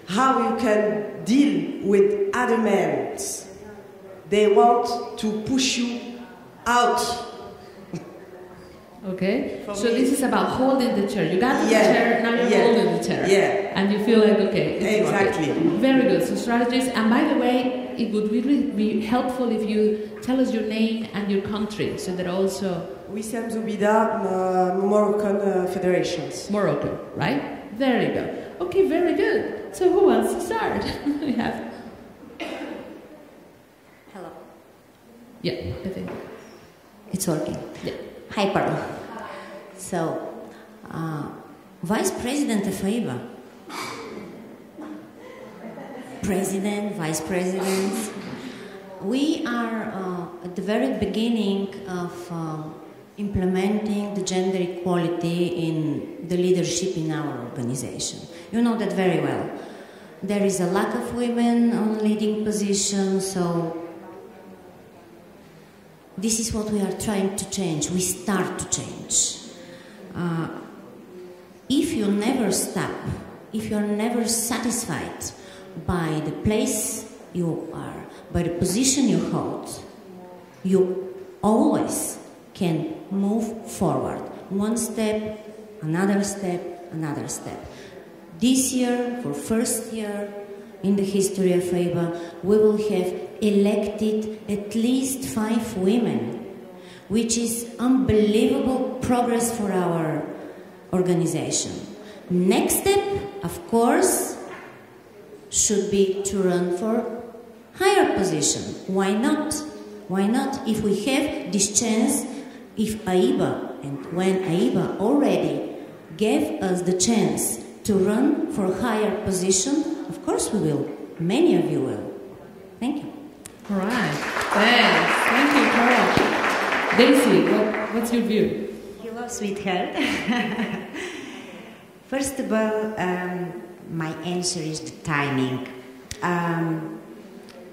Speaker 9: how you can deal with other men? They want to push you out.
Speaker 4: Okay, so this is about holding the chair. You got the chair, now you're holding the chair.
Speaker 9: Yeah.
Speaker 4: And you feel like, okay, it's
Speaker 9: exactly.
Speaker 4: Very good. So strategies, and by the way, it would really be helpful if you tell us your name and your country, so that also...
Speaker 9: Wissam Zoubida, Moroccan Federations.
Speaker 4: Morocco, right? There you go. Okay, very good. So who wants to start? We have...
Speaker 2: Hello.
Speaker 4: Yeah, I think.
Speaker 2: It's working.
Speaker 4: Yeah.
Speaker 2: Hi, Pearl. So, Vice President of AIBA. President, Vice Presidents. We are at the very beginning of implementing the gender equality in the leadership in our organization. You know that very well. There is a lack of women on leading positions, so this is what we are trying to change. We start to change. If you never stop, if you are never satisfied by the place you are, by the position you hold, you always can move forward. One step, another step, another step. This year, for first year in the history of AIBA, we will have elected at least 5 women, which is unbelievable progress for our organization. Next step, of course, should be to run for higher position. Why not? Why not? If we have this chance, if AIBA, and when AIBA already gave us the chance to run for higher position, of course we will. Many of you will. Thank you.
Speaker 4: All right. Thanks. Thank you, Carol. Daisy, what's your view?
Speaker 6: Hello, sweetheart. First of all, my answer is the timing.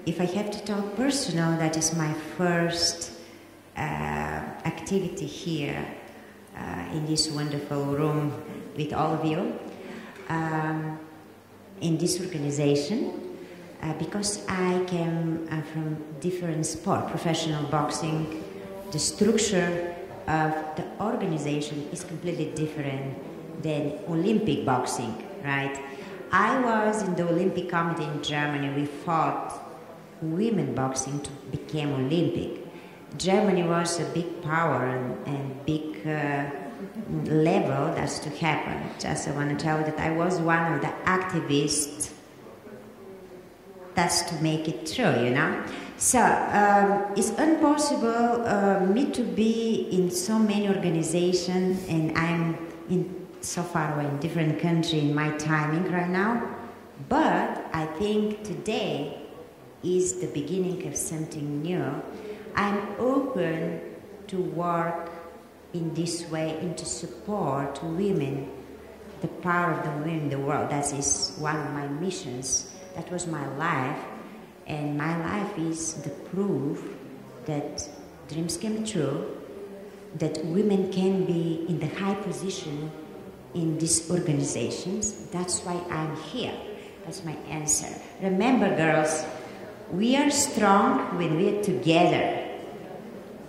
Speaker 6: If I have to talk personal, that is my first activity here in this wonderful room with all of you, in this organization, because I came from different sport, professional boxing. The structure of the organization is completely different than Olympic boxing, right? I was in the Olympic committee in Germany. We fought women boxing to become Olympic. Germany was a big power and big level that's to happen. Just I want to tell you that I was one of the activists that's to make it true, you know. So it's impossible me to be in so many organizations, and I'm in so far away in different country in my timing right now. But I think today is the beginning of something new. I'm open to work in this way and to support women, the power of the women in the world. That is one of my missions. That was my life, and my life is the proof that dreams come true, that women can be in the high position in these organizations. That's why I'm here. That's my answer. Remember, girls, we are strong when we are together.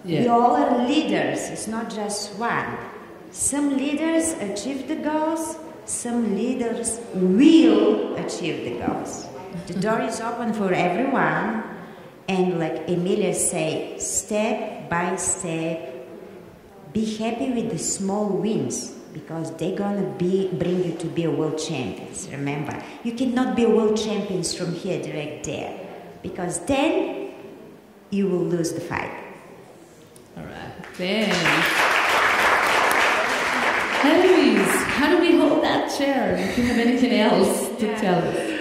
Speaker 6: Yeah. We all are leaders. It's not just one. Some leaders achieve the goals. Some leaders will achieve the goals. The door is open for everyone. And like Emilia said, step by step, be happy with the small wins, because they're gonna bring you to be a world champions. Remember, you cannot be a world champions from here direct there, because then you will lose the fight.
Speaker 4: All right, thanks. Eloise, how do we hold that chair? If you have anything else to tell us.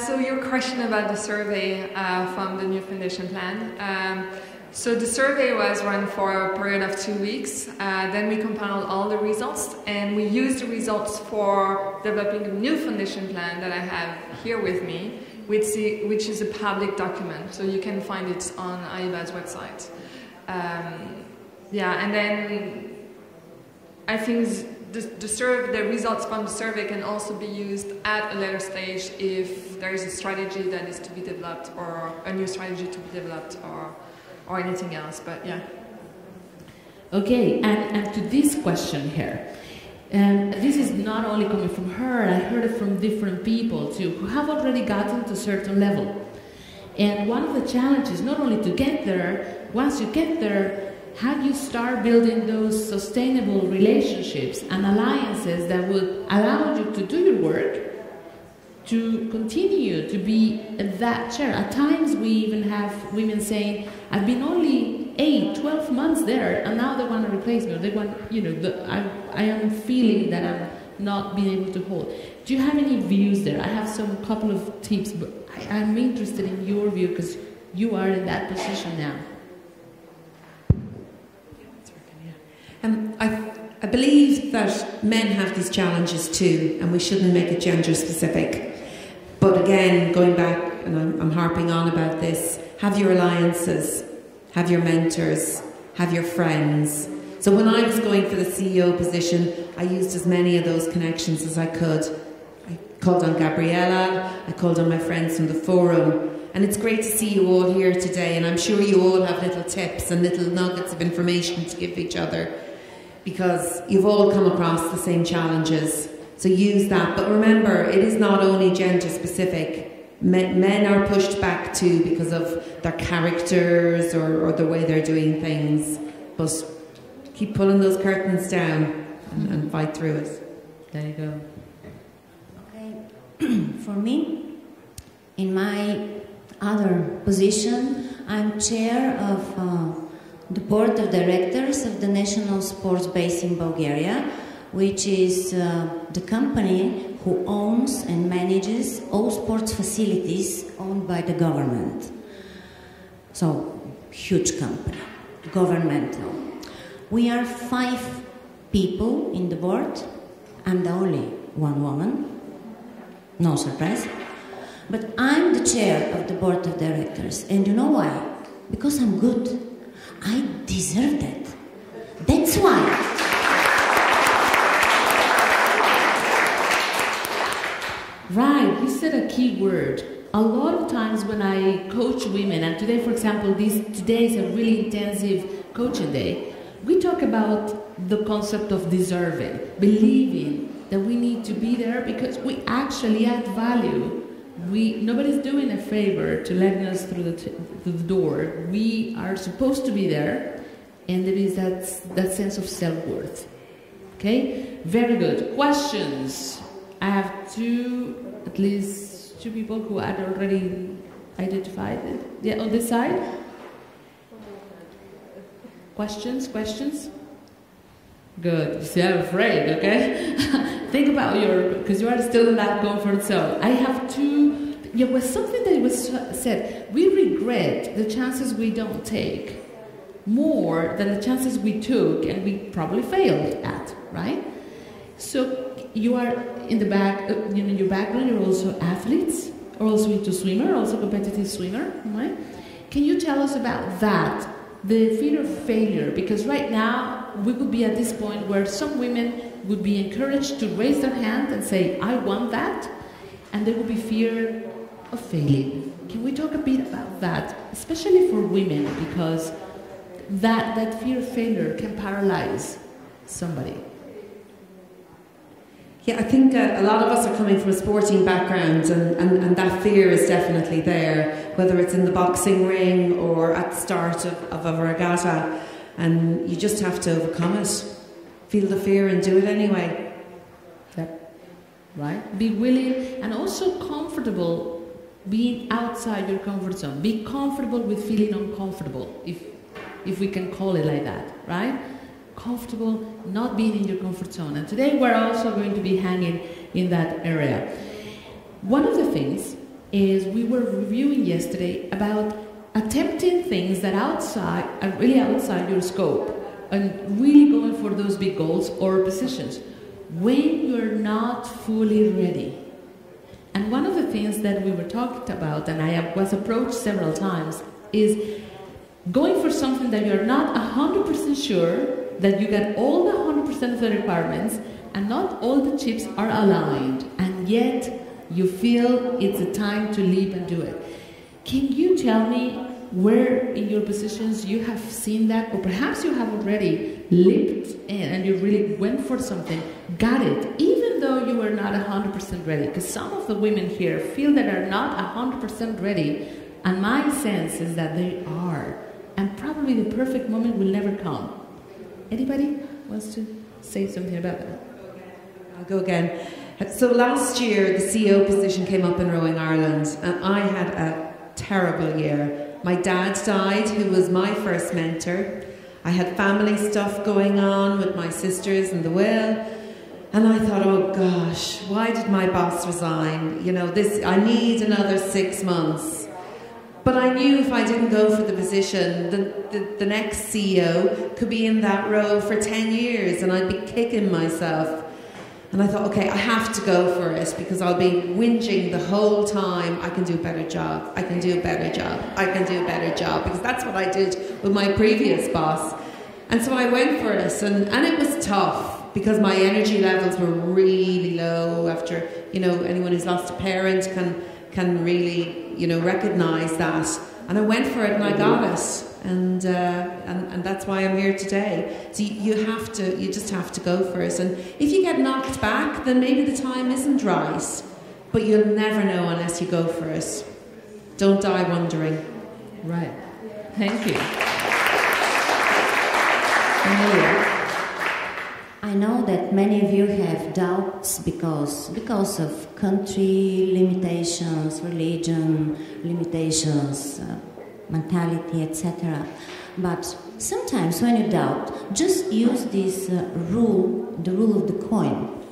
Speaker 7: So your question about the survey from the new foundation plan. So the survey was run for a period of 2 weeks. Then we compiled all the results, and we used the results for developing a new foundation plan that I have here with me, which is a public document. So you can find it on AIBA's website. Yeah, and then I think the results from the survey can also be used at a later stage if there is a strategy that is to be developed, or a new strategy to be developed, or anything else, but yeah.
Speaker 4: Okay, and to this question here, and this is not only coming from her, I heard it from different people too, who have already gotten to a certain level. And one of the challenges, not only to get there, once you get there, how do you start building those sustainable relationships and alliances that would allow you to do your work, to continue to be at that chair. At times we even have women saying, I've been only 8, 12 months there, and now they want to replace me, or they want, I am feeling that I'm not being able to hold. Do you have any views there? I have some couple of tips, but I'm interested in your view because you are in that position now.
Speaker 5: I believe that men have these challenges too, and we shouldn't make it gender specific. But again, going back, and I'm harping on about this, have your alliances, have your mentors, have your friends. So when I was going for the CEO position, I used as many of those connections as I could. I called on Gabriela, I called on my friends from the forum, and it's great to see you all here today, and I'm sure you all have little tips and little nuggets of information to give each other, because you've all come across the same challenges. So use that. But remember, it is not only gender specific. Men are pushed back too because of their characters or the way they're doing things. But keep pulling those curtains down and fight through it.
Speaker 4: There you go.
Speaker 2: Okay. For me, in my other position, I'm chair of the board of directors of the National Sports Base in Bulgaria, which is the company who owns and manages all sports facilities owned by the government. So, huge company, governmental. We are 5 people in the board. I'm the only one woman. No surprise. But I'm the chair of the board of directors. And you know why? Because I'm good. I deserve that. That's why.
Speaker 4: Right, you said a key word. A lot of times when I coach women, and today, for example, today is a really intensive coaching day, we talk about the concept of deserving, believing that we need to be there because we actually add value. Nobody's doing a favor to letting us through the door. We are supposed to be there, and there is that sense of self-worth. Okay? Very good. Questions? I have at least two people who had already identified it. Yeah, on this side? Questions? Good. You see, I'm afraid, okay? Think about because you are still in that comfort zone. I have there was something that was said. We regret the chances we don't take more than the chances we took and we probably failed at, right? So you are in the back, in your background, you're also athletes, or also into swimmer, also competitive swimmer, right? Can you tell us about that, the fear of failure? Because right now, we could be at this point where some women would be encouraged to raise their hand and say, I want that, and there would be fear of failing. Can we talk a bit about that, especially for women, because that fear of failure can paralyze somebody?
Speaker 5: Yeah, I think a lot of us are coming from a sporting background, and that fear is definitely there, whether it's in the boxing ring or at the start of a regatta, and you just have to overcome it. Feel the fear and do it anyway.
Speaker 4: Yep. Right? Be willing and also comfortable being outside your comfort zone. Be comfortable with feeling uncomfortable, if we can call it like that, right? Comfortable not being in your comfort zone. And today we're also going to be hanging in that area. One of the things is we were reviewing yesterday about attempting things that are really outside your scope and really going for those big goals or positions when you're not fully ready. And one of the things that we were talking about, and I was approached several times, is going for something that you're not 100% sure that you get all the 100% of the requirements and not all the chips are aligned, and yet you feel it's a time to leap and do it. Can you tell me where in your positions you have seen that, or perhaps you have already leaped in and you really went for something, got it, even though you were not 100% ready? Because some of the women here feel that are not 100% ready And my sense is that they are. And probably the perfect moment will never come. Anybody wants to say something about that?
Speaker 5: I'll go again. So last year, the CEO position came up in Rowing Ireland, and I had a terrible year. My dad died, who was my first mentor. I had family stuff going on with my sisters and the will. And I thought, oh gosh, why did my boss resign? You know, I need another 6 months. But I knew if I didn't go for the position, the next CEO could be in that role for 10 years and I'd be kicking myself. And I thought, okay, I have to go for it because I'll be whinging the whole time. I can do a better job. I can do a better job. I can do a better job. Because that's what I did with my previous boss. And so I went for it. And it was tough because my energy levels were really low after, you know, anyone who's lost a parent can really, you know, recognize that. And I went for it and I got it. And that's why I'm here today. So you just have to go for it. And if you get knocked back, then maybe the time isn't right. But you'll never know unless you go for it. Don't die wondering.
Speaker 4: Right. Thank you. Emilia.
Speaker 2: I know that many of you have doubts because of country limitations, religion limitations, mentality, etc. But sometimes when you doubt, just use this rule, the rule of the coin.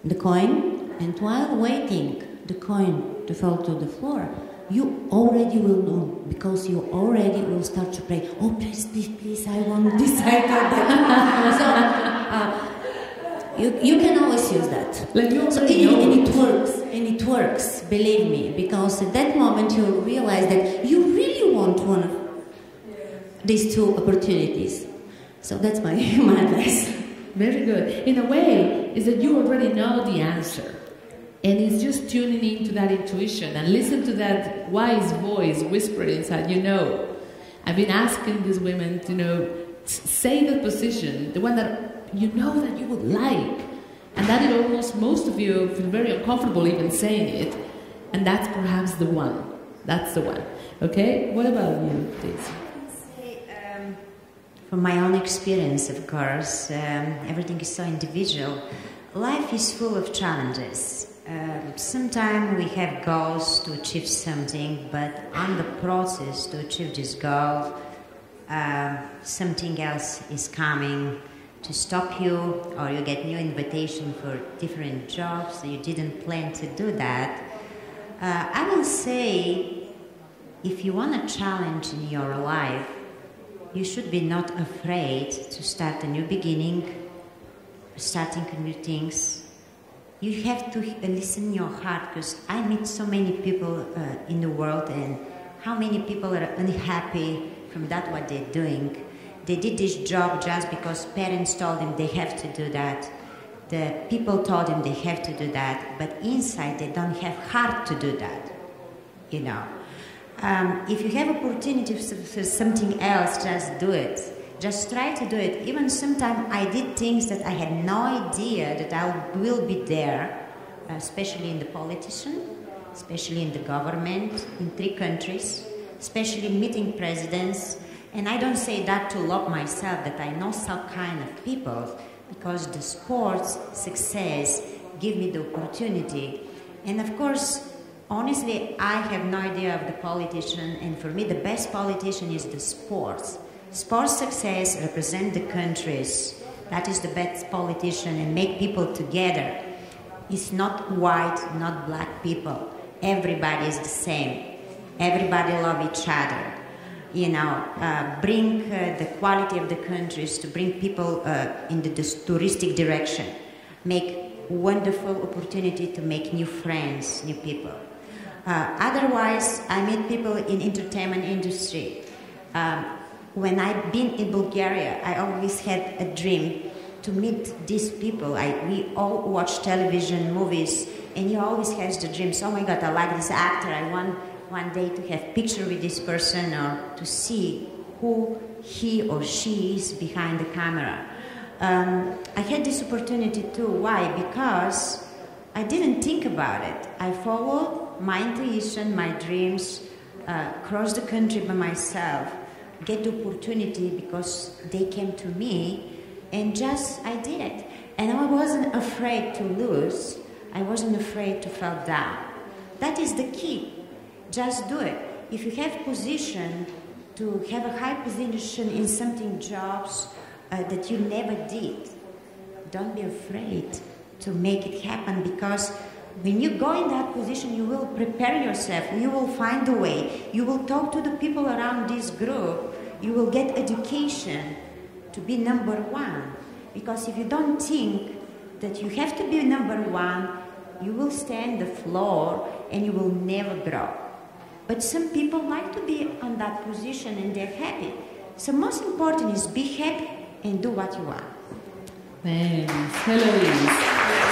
Speaker 2: The coin, and while waiting the coin to fall to the floor, you already will know, because you already will start to pray, oh please, please, I want this, I want that. So you can always use that. And it works, believe me, because at that moment you'll realize that you really want one of these two opportunities. So that's my advice.
Speaker 4: Very good. In a way, is that you already know the answer. And it's just tuning into that intuition and listen to that wise voice whispered inside, you know. I've been asking these women to, you know, say the position, the one that you know that you would like. And that it almost, most of you feel very uncomfortable even saying it. And that's perhaps the one. That's the one. Okay? What about you, please?
Speaker 6: From my own experience, of course, everything is so individual. Life is full of challenges. Sometimes we have goals to achieve something, but on the process to achieve this goal, something else is coming to stop you, or you get new invitation for different jobs, so you didn't plan to do that. I will say, if you want a challenge in your life, you should be not afraid to start a new beginning, starting new things. You have to listen to your heart, because I meet so many people in the world, and how many people are unhappy from that what they're doing. They did this job just because parents told them they have to do that. The people told them they have to do that, but inside they don't have heart to do that, you know. If you have opportunity for something else, just do it. Just try to do it. Even sometimes I did things that I had no idea that I will be there, especially in the politician, especially in the government, in 3 countries, especially meeting presidents. And I don't say that to love myself, that I know some kind of people, because the sports success give me the opportunity. And of course, honestly, I have no idea of the politician, and for me the best politician is the sports. Sports success represent the countries. That is the best politician, and make people together. It's not white, not black people. Everybody is the same. Everybody love each other. You know, bring the quality of the countries to bring people in the touristic direction. Make wonderful opportunity to make new friends, new people. Otherwise, I meet people in entertainment industry. When I've been in Bulgaria, I always had a dream to meet these people. We all watch television, movies, and you always have the dreams, oh my God, I like this actor, I want one day to have picture with this person, or to see who he or she is behind the camera. I had this opportunity too. Why? Because I didn't think about it. I followed my intuition, my dreams, cross the country by myself, get the opportunity because they came to me, and just I did it. And I wasn't afraid to lose. I wasn't afraid to fall down. That is the key. Just do it. If you have position to have a high position in something jobs that you never did, don't be afraid to make it happen, because when you go in that position, you will prepare yourself, you will find a way, you will talk to the people around this group, you will get education to be number one. Because if you don't think that you have to be number one, you will stay on the floor and you will never grow. But some people like to be on that position and they're happy. So most important is be happy and do what you want.
Speaker 4: Thanks. Eloise.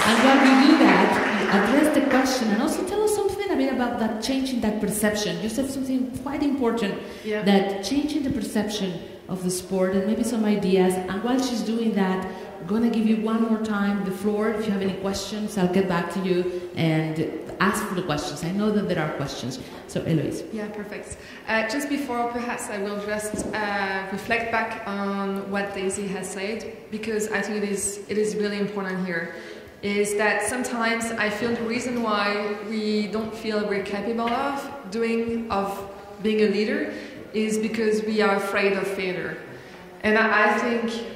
Speaker 4: I'm glad you do that. Address the question and also tell us something a bit about that changing that perception. You said something quite important, that changing the perception of the sport and maybe some ideas. And while she's doing that, I'm going to give you one more time the floor. If you have any questions, I'll get back to you and ask for the questions. I know that there are questions. So, Eloise.
Speaker 7: Yeah, perfect. Just before, perhaps I will just reflect back on what Daisy has said, because I think it is really important here, is that sometimes I feel the reason why we don't feel we're capable of being a leader is because we are afraid of failure. And I think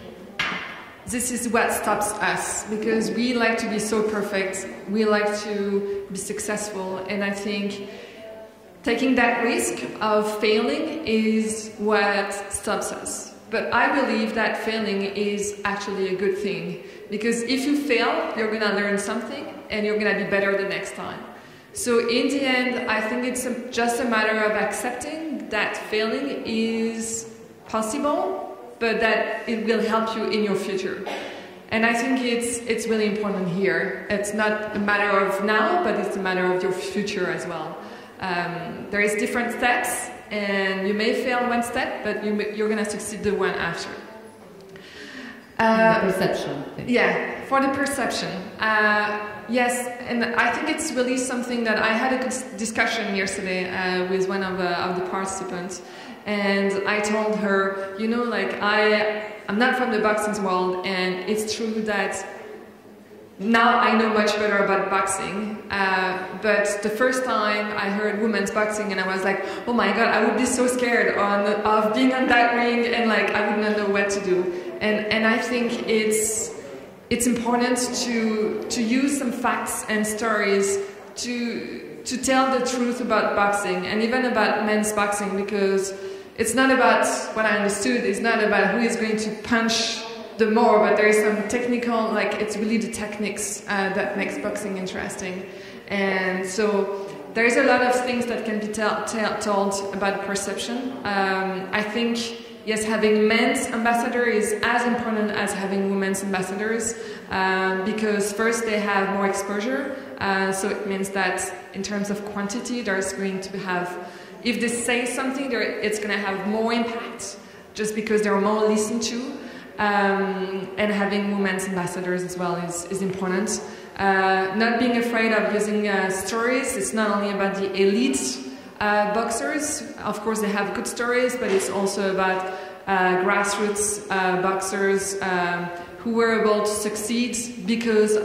Speaker 7: this is what stops us, because we like to be so perfect, we like to be successful, and I think taking that risk of failing is what stops us. But I believe that failing is actually a good thing, because if you fail, you're going to learn something and you're going to be better the next time. So in the end, I think it's just a matter of accepting that failing is possible, but that it will help you in your future. And I think it's really important here. It's not a matter of now, but it's a matter of your future as well. There is different steps, and you may fail one step, but you're going to succeed the one after.
Speaker 4: The perception thing.
Speaker 7: Yeah, for the perception. Yes, and I think it's really something that I had a good discussion yesterday with one of the participants, and I told her, you know, like I'm not from the boxing world, and it's true that now I know much better about boxing, but the first time I heard women's boxing and I was like, oh my god, I would be so scared of being on that ring, and like I would not know what to do. And I think it's important to use some facts and stories to tell the truth about boxing, and even about men's boxing, because it's not about what I understood, it's not about who is going to punch the more, but there is some technical, like it's really the techniques that makes boxing interesting. And so there's a lot of things that can be told about perception. I think, yes, having men's ambassador is as important as having women's ambassadors, because first they have more exposure, so it means that in terms of quantity there's going to have, if they say something, it's going to have more impact, just because they're more listened to. And having women's ambassadors as well is important. Not being afraid of using stories. It's not only about the elite boxers. Of course, they have good stories, but it's also about grassroots boxers who were able to succeed because,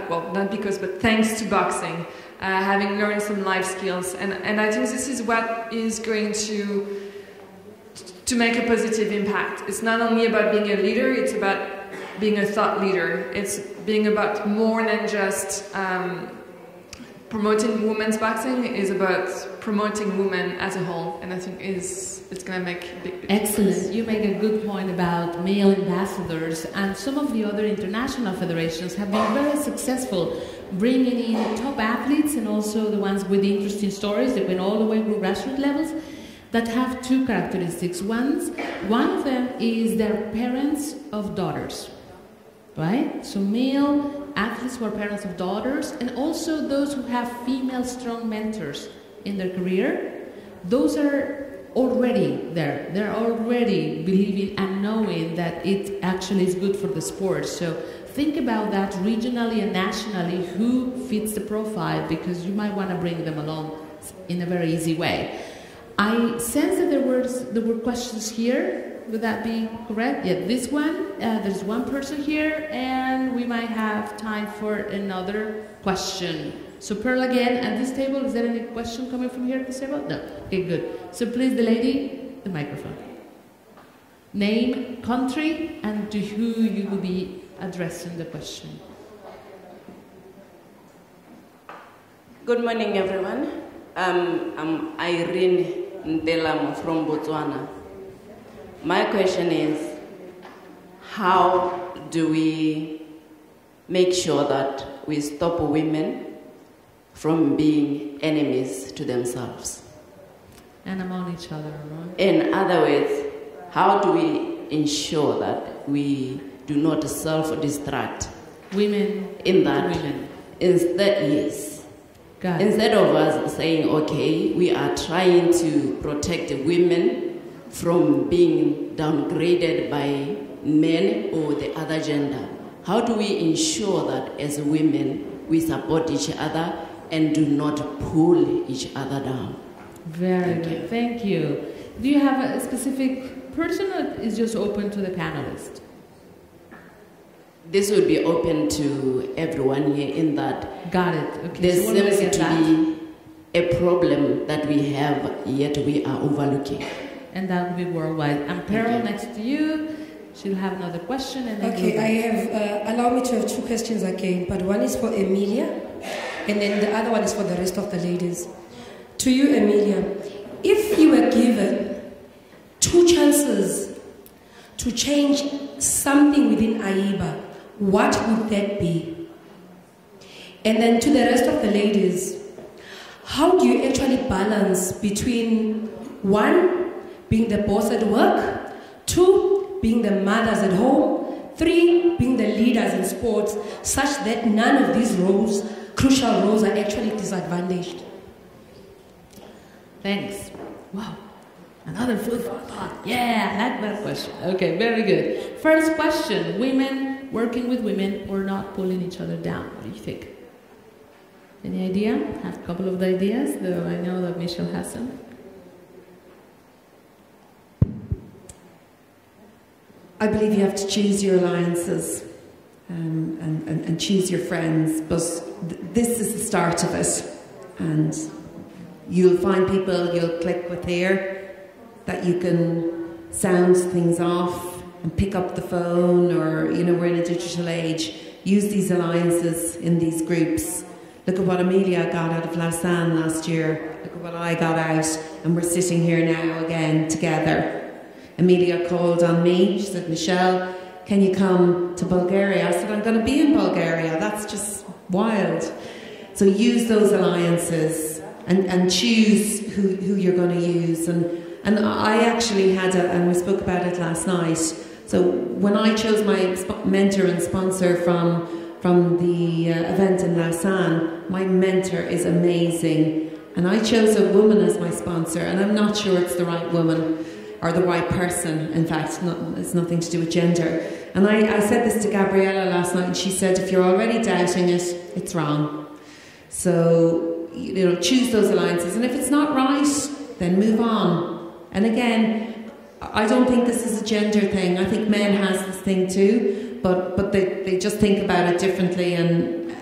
Speaker 7: well, not because, but thanks to boxing, having learned some life skills. And I think this is what is going to make a positive impact. It's not only about being a leader, it's about being a thought leader. It's being about more than just promoting women's boxing. It's about promoting women as a whole, and I think it's going to make a big difference.
Speaker 4: Excellent. You make a good point about male ambassadors, and some of the other international federations have been very successful bringing in top athletes and also the ones with interesting stories that went all the way through grassroots levels, that have two characteristics. One of them is they're parents of daughters, right? So male athletes who are parents of daughters, and also those who have female strong mentors in their career, those are already there. They're already believing and knowing that it actually is good for the sport. So think about that regionally and nationally, who fits the profile, because you might want to bring them along in a very easy way. I sense that there were questions here. Would that be correct? Yeah, this one. There's one person here, and we might have time for another question. So Pearl again at this table. Is there any question coming from here at this table? No. Okay, good. So please, the lady, the microphone. Name, country, and to who you will be addressing the question.
Speaker 10: Good morning, everyone. I'm Irene Ntelam from Botswana. My question is, how do we make sure that we stop women from being enemies to themselves?
Speaker 4: And among each other, right?
Speaker 10: In other words, how do we ensure that we do not self-destruct?
Speaker 4: Women
Speaker 10: in that.
Speaker 4: Women.
Speaker 10: Instead, yes. Instead of us saying, okay, we are trying to protect women from being downgraded by men or the other gender, how do we ensure that as women we support each other and do not pull each other down?
Speaker 4: Very good. Thank you. Do you have a specific person, or is just open to the panelists?
Speaker 10: This would be open to everyone here in that.
Speaker 4: Got it. Okay.
Speaker 10: There
Speaker 4: so
Speaker 10: seems to be a problem that we have, yet we are overlooking.
Speaker 4: And that will be worldwide. And Pearl, next to you, she'll have another question. And then
Speaker 8: okay, I have, allow me to have two questions again, but one is for Emilia, and then the other one is for the rest of the ladies. To you, Emilia, if you were given 2 chances to change something within AIBA, what would that be? And then to the rest of the ladies, how do you actually balance between 1, being the boss at work, 2, being the mothers at home, 3, being the leaders in sports, such that none of these roles, crucial roles, are actually disadvantaged?
Speaker 4: Thanks. Wow. Another food for thought. Yeah, I like that question. Okay, very good. First question, women working with women or not pulling each other down. What do you think? Any idea? I have a couple of ideas, though I know that Michelle has some.
Speaker 11: I believe you have to choose your alliances and choose your friends, but this is the start of it. And you'll find people you'll click with here, that you can sound things off and pick up the phone, or, you know, we're in a digital age. Use these alliances in these groups. Look at what Emilia got out of Lausanne last year. Look at what I got out, and we're sitting here now again together. Emilia called on me. She said, Michelle, can you come to Bulgaria? I said, I'm going to be in Bulgaria. That's just wild. So use those alliances and choose who you're going to use. And I actually had and we spoke about it last night. So when I chose my mentor and sponsor from the event in Lausanne, my mentor is amazing. And I chose a woman as my sponsor, and I'm not sure it's the right woman or the right person. In fact, it's nothing to do with gender. And I said this to Gabriela last night, and she said, if you're already doubting it, it's wrong. So, you know, choose those alliances. And if it's not right, then move on. And again, I don't think this is a gender thing. I think men has this thing too, but they just think about it differently. And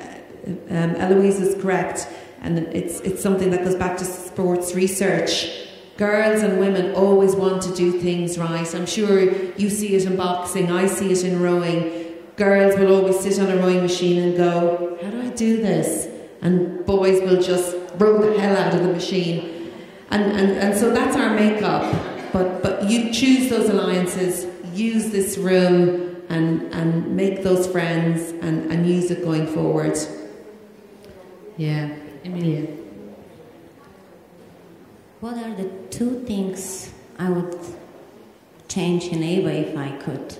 Speaker 11: Eloise is correct, and it's something that goes back to sports research. Girls and women always want to do things right. I'm sure you see it in boxing. I see it in rowing. Girls will always sit on a rowing machine and go, how do I do this? And boys will just row the hell out of the machine. And so that's our makeup. But you choose those alliances, use this room, and make those friends, and use it going forward.
Speaker 4: Yeah, Emilia.
Speaker 2: What are the 2 things I would change in AIBA if I could?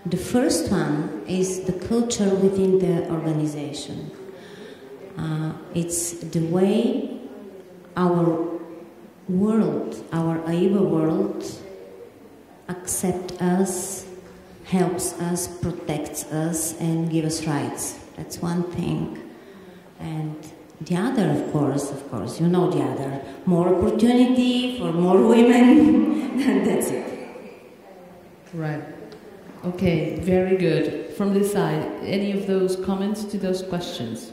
Speaker 2: The first one is the culture within the organization. It's the way our world, our AIBA world, accepts us, helps us, protects us, and gives us rights. That's one thing. And the other, of course, you know the other. More opportunity for more women, and that's it.
Speaker 4: Right. Okay, very good. From this side, any of those comments to those questions?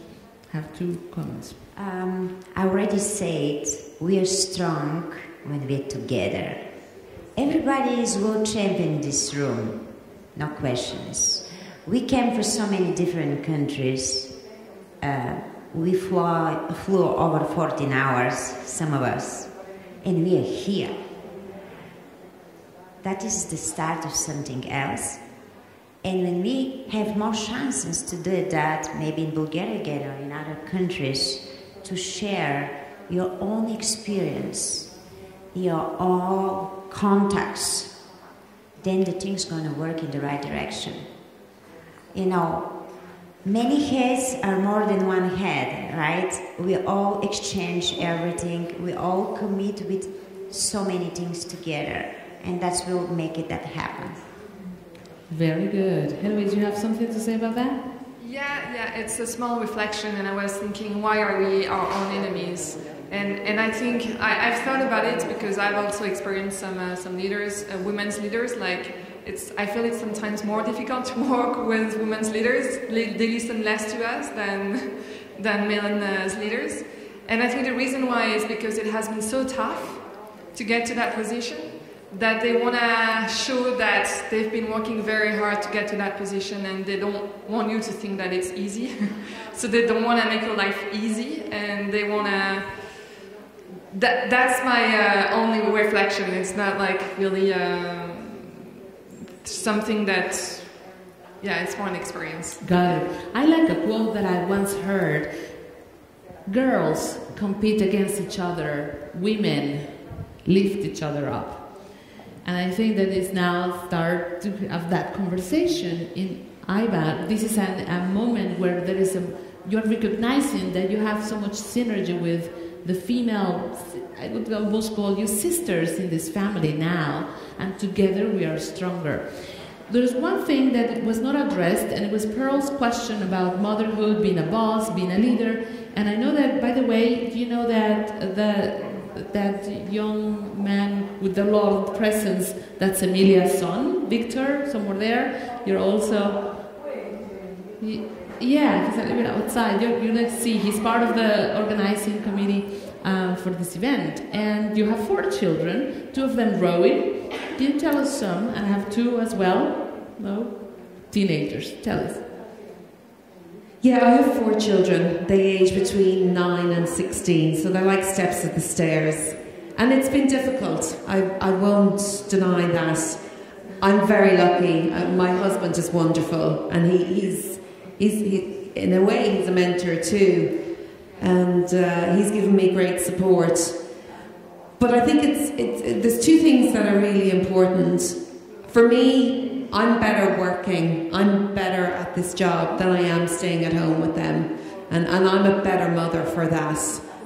Speaker 4: Have 2 comments.
Speaker 6: I already said we are strong when we're together. Everybody is world champion in this room, no questions. We came from so many different countries. We flew over 14 hours, some of us, and we are here. That is the start of something else. And when we have more chances to do that, maybe in Bulgaria again or in other countries, to share your own experience, your own contacts, then the thing's going to work in the right direction. You know, many heads are more than one head, right? We all exchange everything. We all commit with so many things together. And that's what will make it that happen.
Speaker 4: Very good. Henry, do you have something to say about that?
Speaker 7: Yeah, it's a small reflection, and I was thinking, why are we our own enemies? And I think I've thought about it because I've also experienced some leaders, women's leaders. Like I feel it's sometimes more difficult to work with women's leaders. They listen less to us than male leaders. And I think the reason why is because it has been so tough to get to that position, that they want to show that they've been working very hard to get to that position, and they don't want you to think that it's easy. So they don't want to make your life easy, and they want to... That's my only reflection. It's not like really something that... Yeah, it's more an experience.
Speaker 4: Got it. I like a quote that I once heard. Girls compete against each other. Women lift each other up. And I think that it's now start to have that conversation in AIBA. This is a moment where there is you're recognizing that you have so much synergy with the female, I would almost call you sisters in this family now, and together we are stronger. There's one thing that was not addressed, and it was Pearl's question about motherhood, being a boss, being a leader. And I know that, by the way, do you know that that young man with the Lord presence, that's Emilia's son, Victor, somewhere there. You're also... Yeah, he's a little bit outside. You're going to see, he's part of the organizing committee for this event. And you have 4 children, 2 of them rowing. Can you tell us some? And I have 2 as well. No? Teenagers. Tell us.
Speaker 11: Yeah, I have 4 children. They age between 9 and 16, so they're like steps at the stairs. And it's been difficult. I won't deny that. I'm very lucky. My husband is wonderful, and he's in a way he's a mentor too, and he's given me great support. But I think there's 2 things that are really important for me. I'm better working, I'm better at this job than I am staying at home with them. And I'm a better mother for that.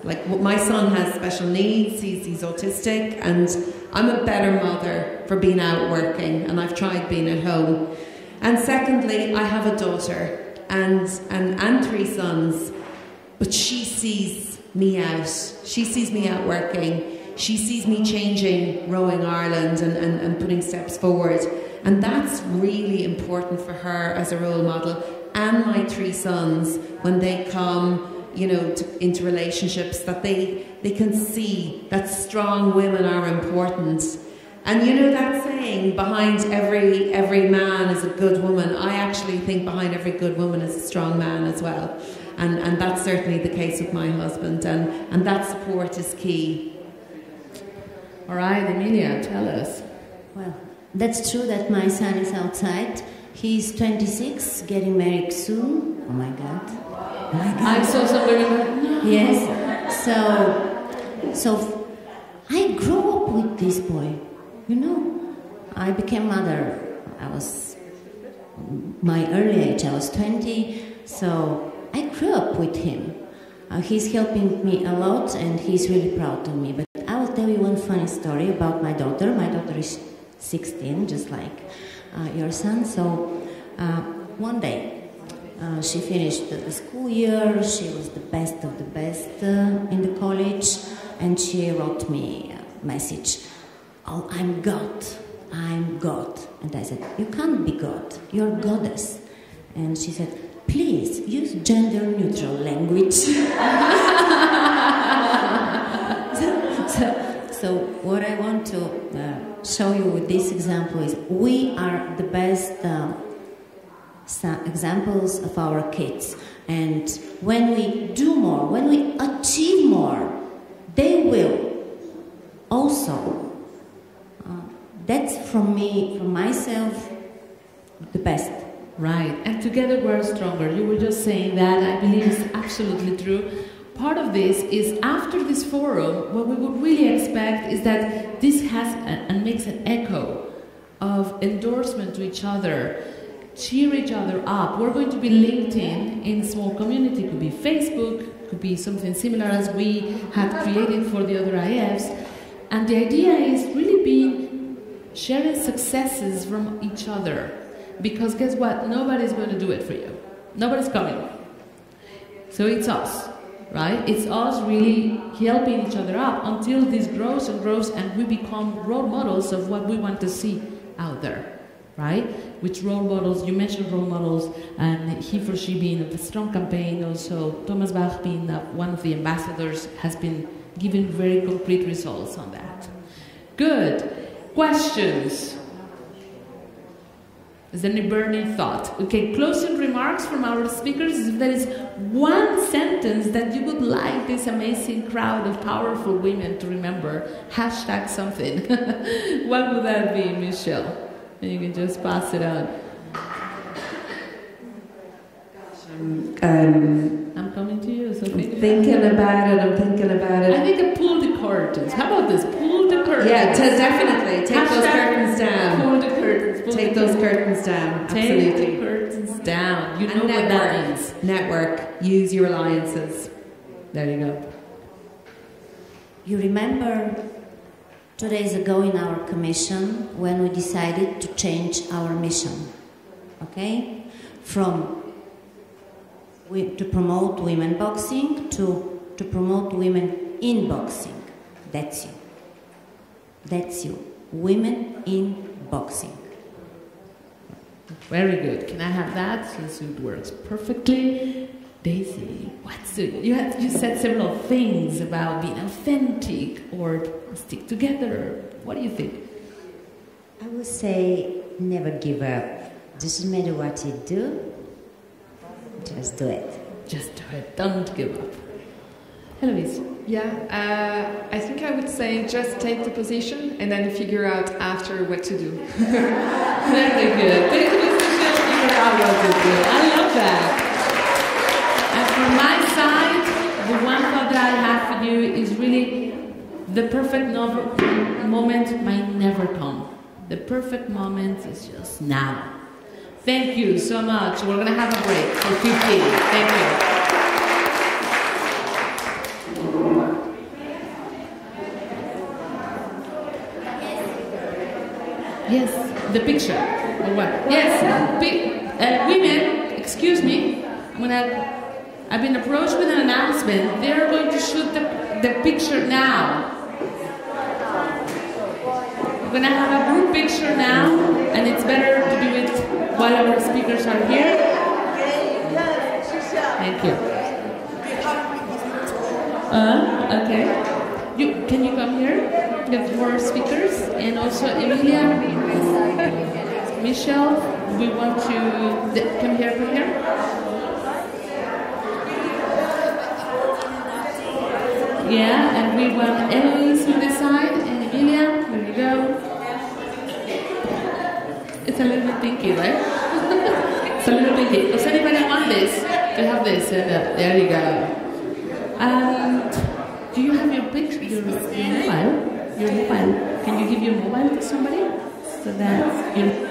Speaker 11: Like, my son has special needs, he's autistic, and I'm a better mother for being out working, and I've tried being at home. And secondly, I have a daughter and 3 sons, but she sees me out. She sees me out working. She sees me changing Rowing Ireland and putting steps forward. And that's really important for her as a role model. And my 3 sons, when they come, you know, into relationships, that they can see that strong women are important. And you know that saying, behind every man is a good woman. I actually think behind every good woman is a strong man as well. And that's certainly the case with my husband. And that support is key.
Speaker 4: All right, Emilia, tell us.
Speaker 2: Well, that's true that my son is outside. He's 26, getting married soon. Oh my God. Oh my God.
Speaker 4: I saw some women. No.
Speaker 2: Yes. So I grew up with this boy. You know, I became mother. My early age, I was 20. So I grew up with him. He's helping me a lot, and he's really proud of me. But I will tell you one funny story about my daughter. My daughter is 16, just like your son. So one day, She finished the school year, she was the best of the best in the college, and she wrote me a message, "Oh, I'm God, I'm God." And I said, "You can't be God, you're goddess." And she said, "Please use gender neutral language." So what I want to show you with this example is we are the best examples of our kids, and when we do more, when we achieve more, they will also. That's from me, from myself, the best.
Speaker 4: Right, and together we're stronger. You were just saying that. I believe it's absolutely true. Part of this is after this forum, what we would really expect is that this has and makes an echo of endorsement to each other, cheer each other up. We're going to be linked in small community. It could be Facebook, could be something similar as we had created for the other IFs. And the idea is really being sharing successes from each other. Because guess what? Nobody's going to do it for you. Nobody's coming. So it's us, right? It's us really helping each other up until this grows and grows and we become role models of what we want to see out there, right? Which role models, you mentioned role models, and he for she being a strong campaign, also Thomas Bach being one of the ambassadors has been giving very concrete results on that. Good. Questions? Is there any burning thought? Okay, closing remarks from our speakers. If there is one sentence that you would like this amazing crowd of powerful women to remember, hashtag something, what would that be, Michelle? And you can just pass it on. I'm coming to you, Sofia.
Speaker 11: I'm thinking about it.
Speaker 4: I think I pull the curtains. How about this? Pull the curtains.
Speaker 11: Yeah, definitely. Take those curtains down.
Speaker 4: Pull the curtains.
Speaker 11: Take those curtains down. Absolutely.
Speaker 4: Take the curtains down. You know what that means.
Speaker 11: Network. Use your alliances.
Speaker 4: There you go.
Speaker 2: You remember 2 days ago in our commission when we decided to change our mission, okay? From to promote women boxing to promote women in boxing. That's you. That's you. Women in boxing.
Speaker 4: Very good. Can I have that since it works perfectly? Daisy, what's it? You said several things about being authentic or stick together. What do you think?
Speaker 6: I would say never give up. Doesn't matter what you do, just do it.
Speaker 4: Just do it. Don't give up. Heloise.
Speaker 7: Yeah, I think I would say just take the position and then figure out after what to do.
Speaker 4: Very good. Take the position, figure out what to do. I love that. And from my side, the one thought that I have for you is really the perfect moment might never come. The perfect moment is just now. Thank you so much. We're going to have a break for 15. Thank you. Yes, the picture. Or what? Yes, women, excuse me. I've been approached with an announcement. They're going to shoot the picture now. We're going to have a group picture now, and it's better to do it while our speakers are here. Thank you. Okay. Can you come here? We have more speakers, and also Emilia, Michelle. We want to come here. Yeah, and we want Eloise on this side, and Emilia. There you go. It's a little bit pinky, right? It's a little pinky. Does anybody want this? To have this? There you go. Do you have your picture, your mobile? Your mobile? Can you give your mobile to somebody so that you?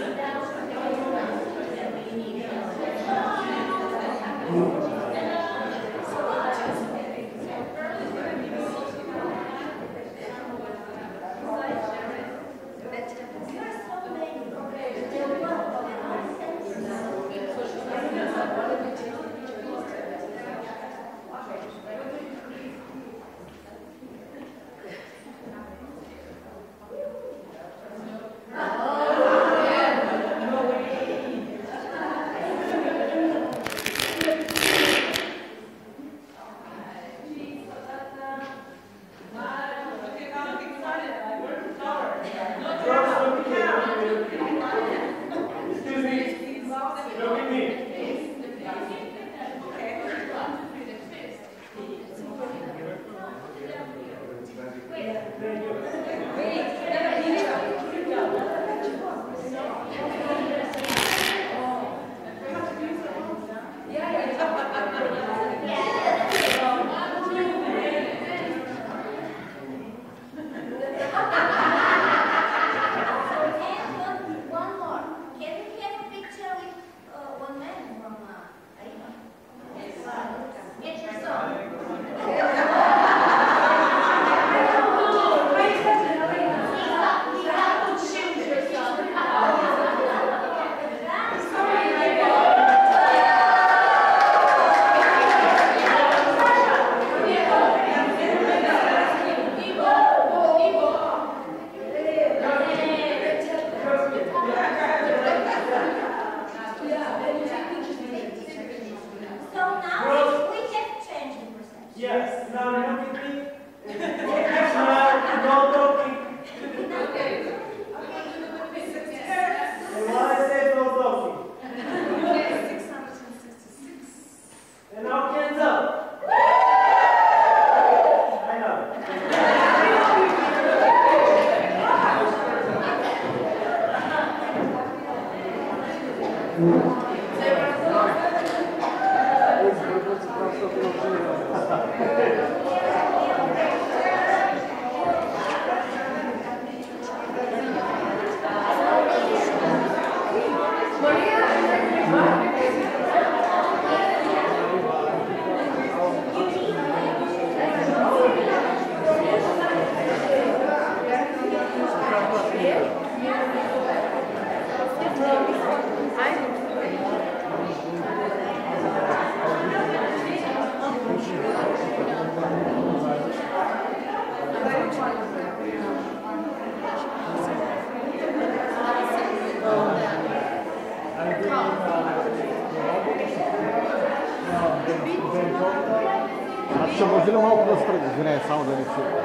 Speaker 3: Vitosha, možemo malo prostoriti, izvinaj, samo da nisi.